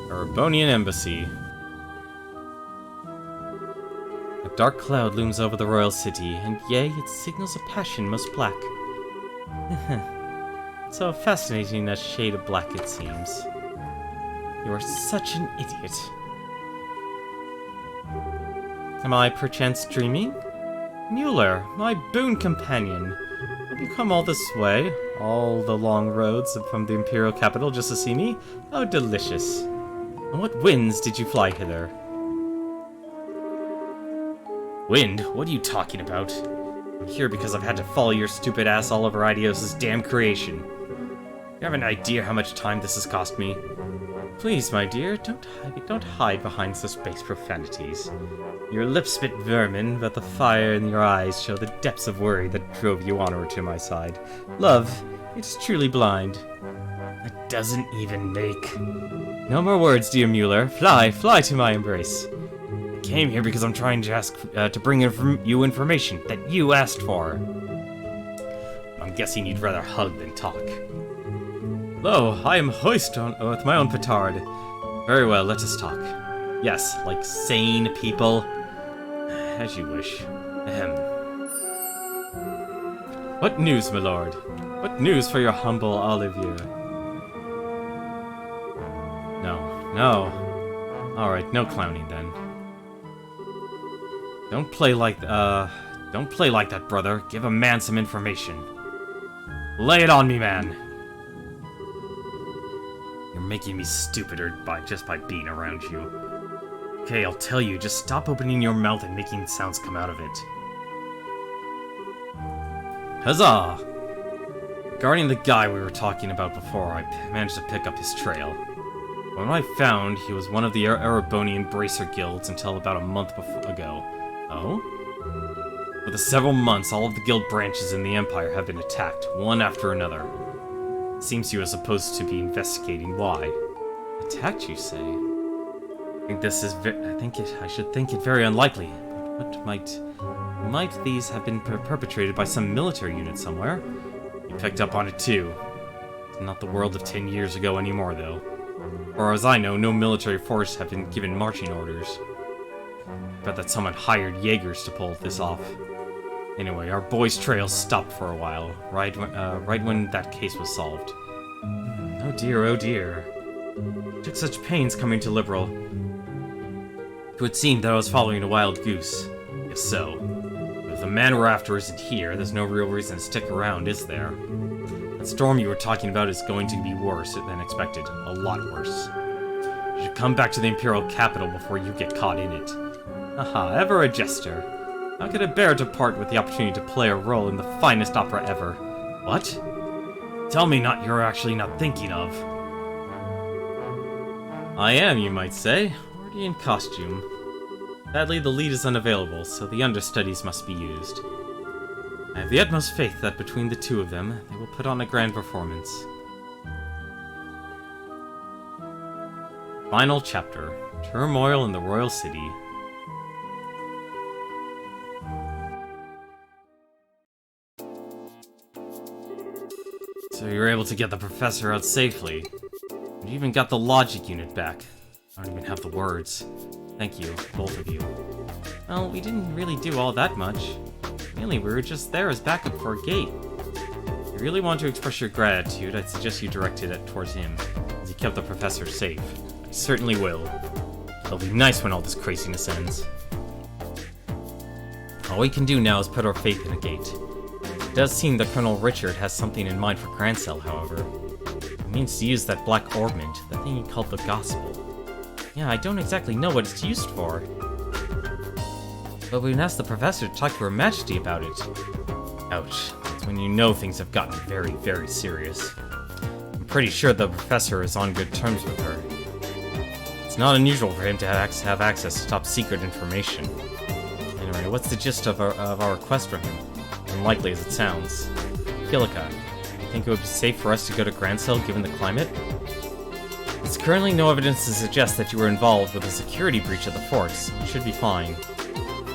Erebonian Embassy. A dark cloud looms over the royal city, and yea, it signals a passion most black. So fascinating a shade of black it seems. You are such an idiot. Am I perchance dreaming? Mueller, my boon companion. Have you come all this way? All the long roads from the Imperial capital just to see me? How delicious. On what winds did you fly hither? Wind? What are you talking about? I'm here because I've had to follow your stupid ass all over Idios' damn creation. You have an idea how much time this has cost me? Please, my dear, don't hide behind such base profanities. Your lips spit vermin, but the fire in your eyes show the depths of worry that drove you onward to my side. Love, it's truly blind. It doesn't even make. No more words, dear Mueller. Fly to my embrace. I came here because I'm trying to ask to bring you information that you asked for. I'm guessing you'd rather hug than talk. Lo, I am hoist with my own petard. Very well, let us talk. Yes, like sane people. As you wish. Ahem. What news, my lord? What news for your humble Olivier? No. Alright, no clowning then. Don't play like that, brother. Give a man some information. Lay it on me, man. You're making me stupider just by being around you. Okay, I'll tell you, just stop opening your mouth and making sounds come out of it. Huzzah! Regarding the guy we were talking about before, I managed to pick up his trail. When I found, he was one of the Erebonian Bracer Guilds until about a month ago. Oh? For the several months, all of the guild branches in the Empire have been attacked, one after another. It seems he was supposed to be investigating why. Attacked, you say? I should think it very unlikely. But what might these have been perpetrated by some military unit somewhere? You picked up on it too. It's not the world of 10 years ago anymore, though. Or as I know, no military force have been given marching orders. Bet that someone hired Jaegers to pull this off. Anyway, our boy's trail stopped for a while, right when that case was solved. Oh dear, oh dear. Took such pains coming to Liberal. It would seem that I was following a wild goose. If so, if the man we're after isn't here, there's no real reason to stick around, is there? That storm you were talking about is going to be worse than expected. A lot worse. You should come back to the Imperial capital before you get caught in it. Haha, ever a jester. How could I bear to part with the opportunity to play a role in the finest opera ever? What? Tell me you're actually not thinking of. I am, you might say. Already in costume. Sadly, the lead is unavailable, so the understudies must be used. I have the utmost faith that between the two of them, they will put on a grand performance. Final chapter. Turmoil in the Royal City. So you were able to get the professor out safely. And you even got the logic unit back. I don't even have the words. Thank you, both of you. Well, we didn't really do all that much. Mainly, we were just there as backup for a gate. If you really want to express your gratitude, I'd suggest you directed it towards him, as he kept the professor safe. I certainly will. It'll be nice when all this craziness ends. All we can do now is put our faith in a gate. It does seem that Colonel Richard has something in mind for Grancel, however. He means to use that black ornament, the thing he called the Gospel. Yeah, I don't exactly know what it's used for. But we can ask the professor to talk to Her Majesty about it. Ouch, that's when you know things have gotten very, very serious. I'm pretty sure the professor is on good terms with her. It's not unusual for him to have access to top-secret information. Anyway, what's the gist of our request from him? Unlikely as it sounds. Kilika, you think it would be safe for us to go to Grancel given the climate? There's currently no evidence to suggest that you were involved with a security breach at the forts. You should be fine.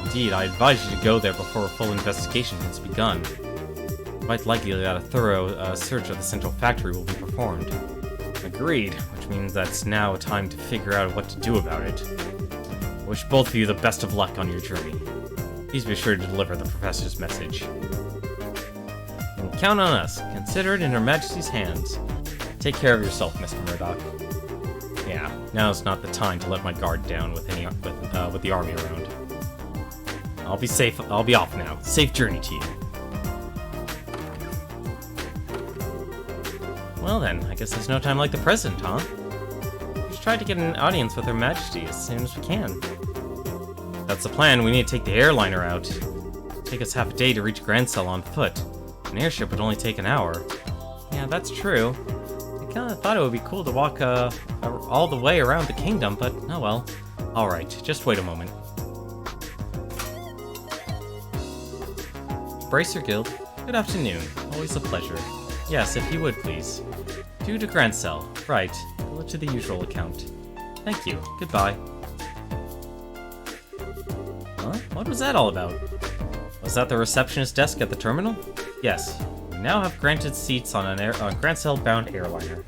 Indeed, I advise you to go there before a full investigation has begun. Quite likely that a thorough search of the central factory will be performed. Agreed, which means that's now time to figure out what to do about it. I wish both of you the best of luck on your journey. Please be sure to deliver the professor's message. And count on us. Consider it in Her Majesty's hands. Take care of yourself, Mr. Murdoch. Yeah, now's not the time to let my guard down with the army around. I'll be safe. I'll be off now. Safe journey to you. Well then, I guess there's no time like the present, huh? We should try to get an audience with Her Majesty as soon as we can. That's the plan. We need to take the airliner out. It'll take us half a day to reach Grancel on foot. An airship would only take an hour. Yeah, that's true. I kinda thought it would be cool to walk all the way around the kingdom, but oh well. Alright, just wait a moment. Bracer Guild, good afternoon. Always a pleasure. Yes, if you would, please. To Grancel. Right. To the usual account. Thank you. Goodbye. Huh? What was that all about? Was that the receptionist desk at the terminal? Yes. We now have granted seats on a Grancel-bound airliner.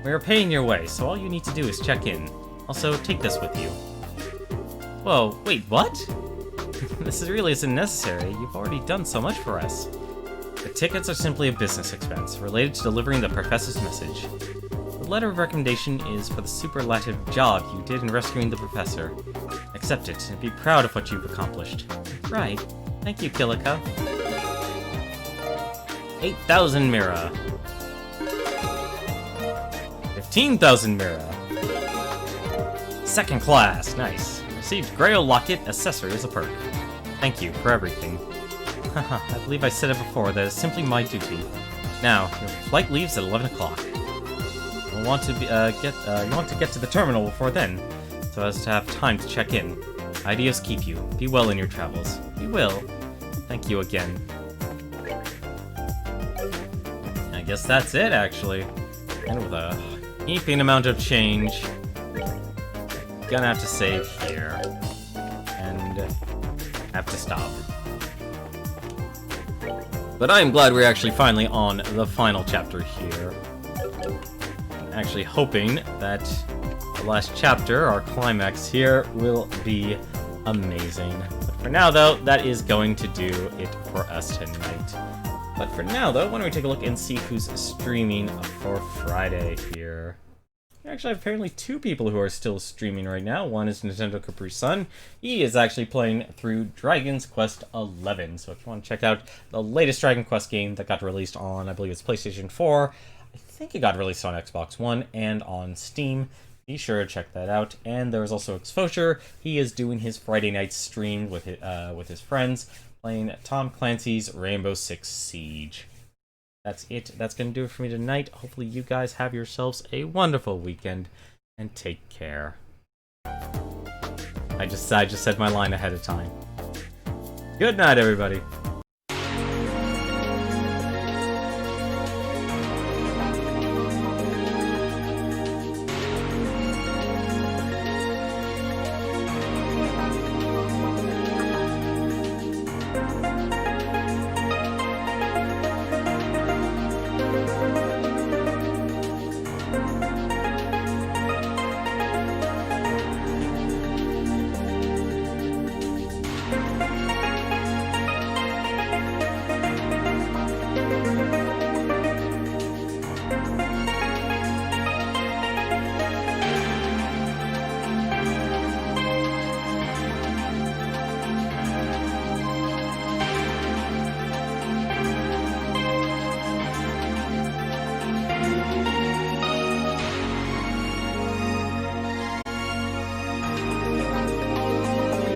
We are paying your way, so all you need to do is check in. Also, take this with you. Whoa, wait, what? This really isn't necessary. You've already done so much for us. The tickets are simply a business expense related to delivering the professor's message. The letter of recommendation is for the superlative job you did in rescuing the professor. Accept it and be proud of what you've accomplished. Right. Thank you, Kilika. 8,000 Mira. 15,000 Mira. Second class. Nice. Received Grail Locket accessory as a perk. Thank you for everything. Haha, I believe I said it before, that is simply my duty. Now, your flight leaves at 11 o'clock. You'll want to get to the terminal before then, so as to have time to check in. Ideas keep you. Be well in your travels. We will. Thank you again. I guess that's it, actually. And with a heaping amount of change, gonna have to save here. And have to stop. But I am glad we're actually finally on the final chapter here. Actually hoping that the last chapter, our climax here, will be amazing. But for now, though, that is going to do it for us tonight. But for now, though, why don't we take a look and see who's streaming for Friday here. We actually have apparently 2 people who are still streaming right now. One is Nintendo Capri Sun. He is actually playing through Dragon's Quest XI. So if you want to check out the latest Dragon Quest game that got released on, I believe it's PlayStation 4, I think it got released on Xbox One and on Steam. Be sure to check that out. And there is also Exposure. He is doing his Friday night stream with his friends, playing Tom Clancy's Rainbow Six Siege. That's it. That's going to do it for me tonight. Hopefully you guys have yourselves a wonderful weekend, and take care. I just said my line ahead of time. Good night, everybody.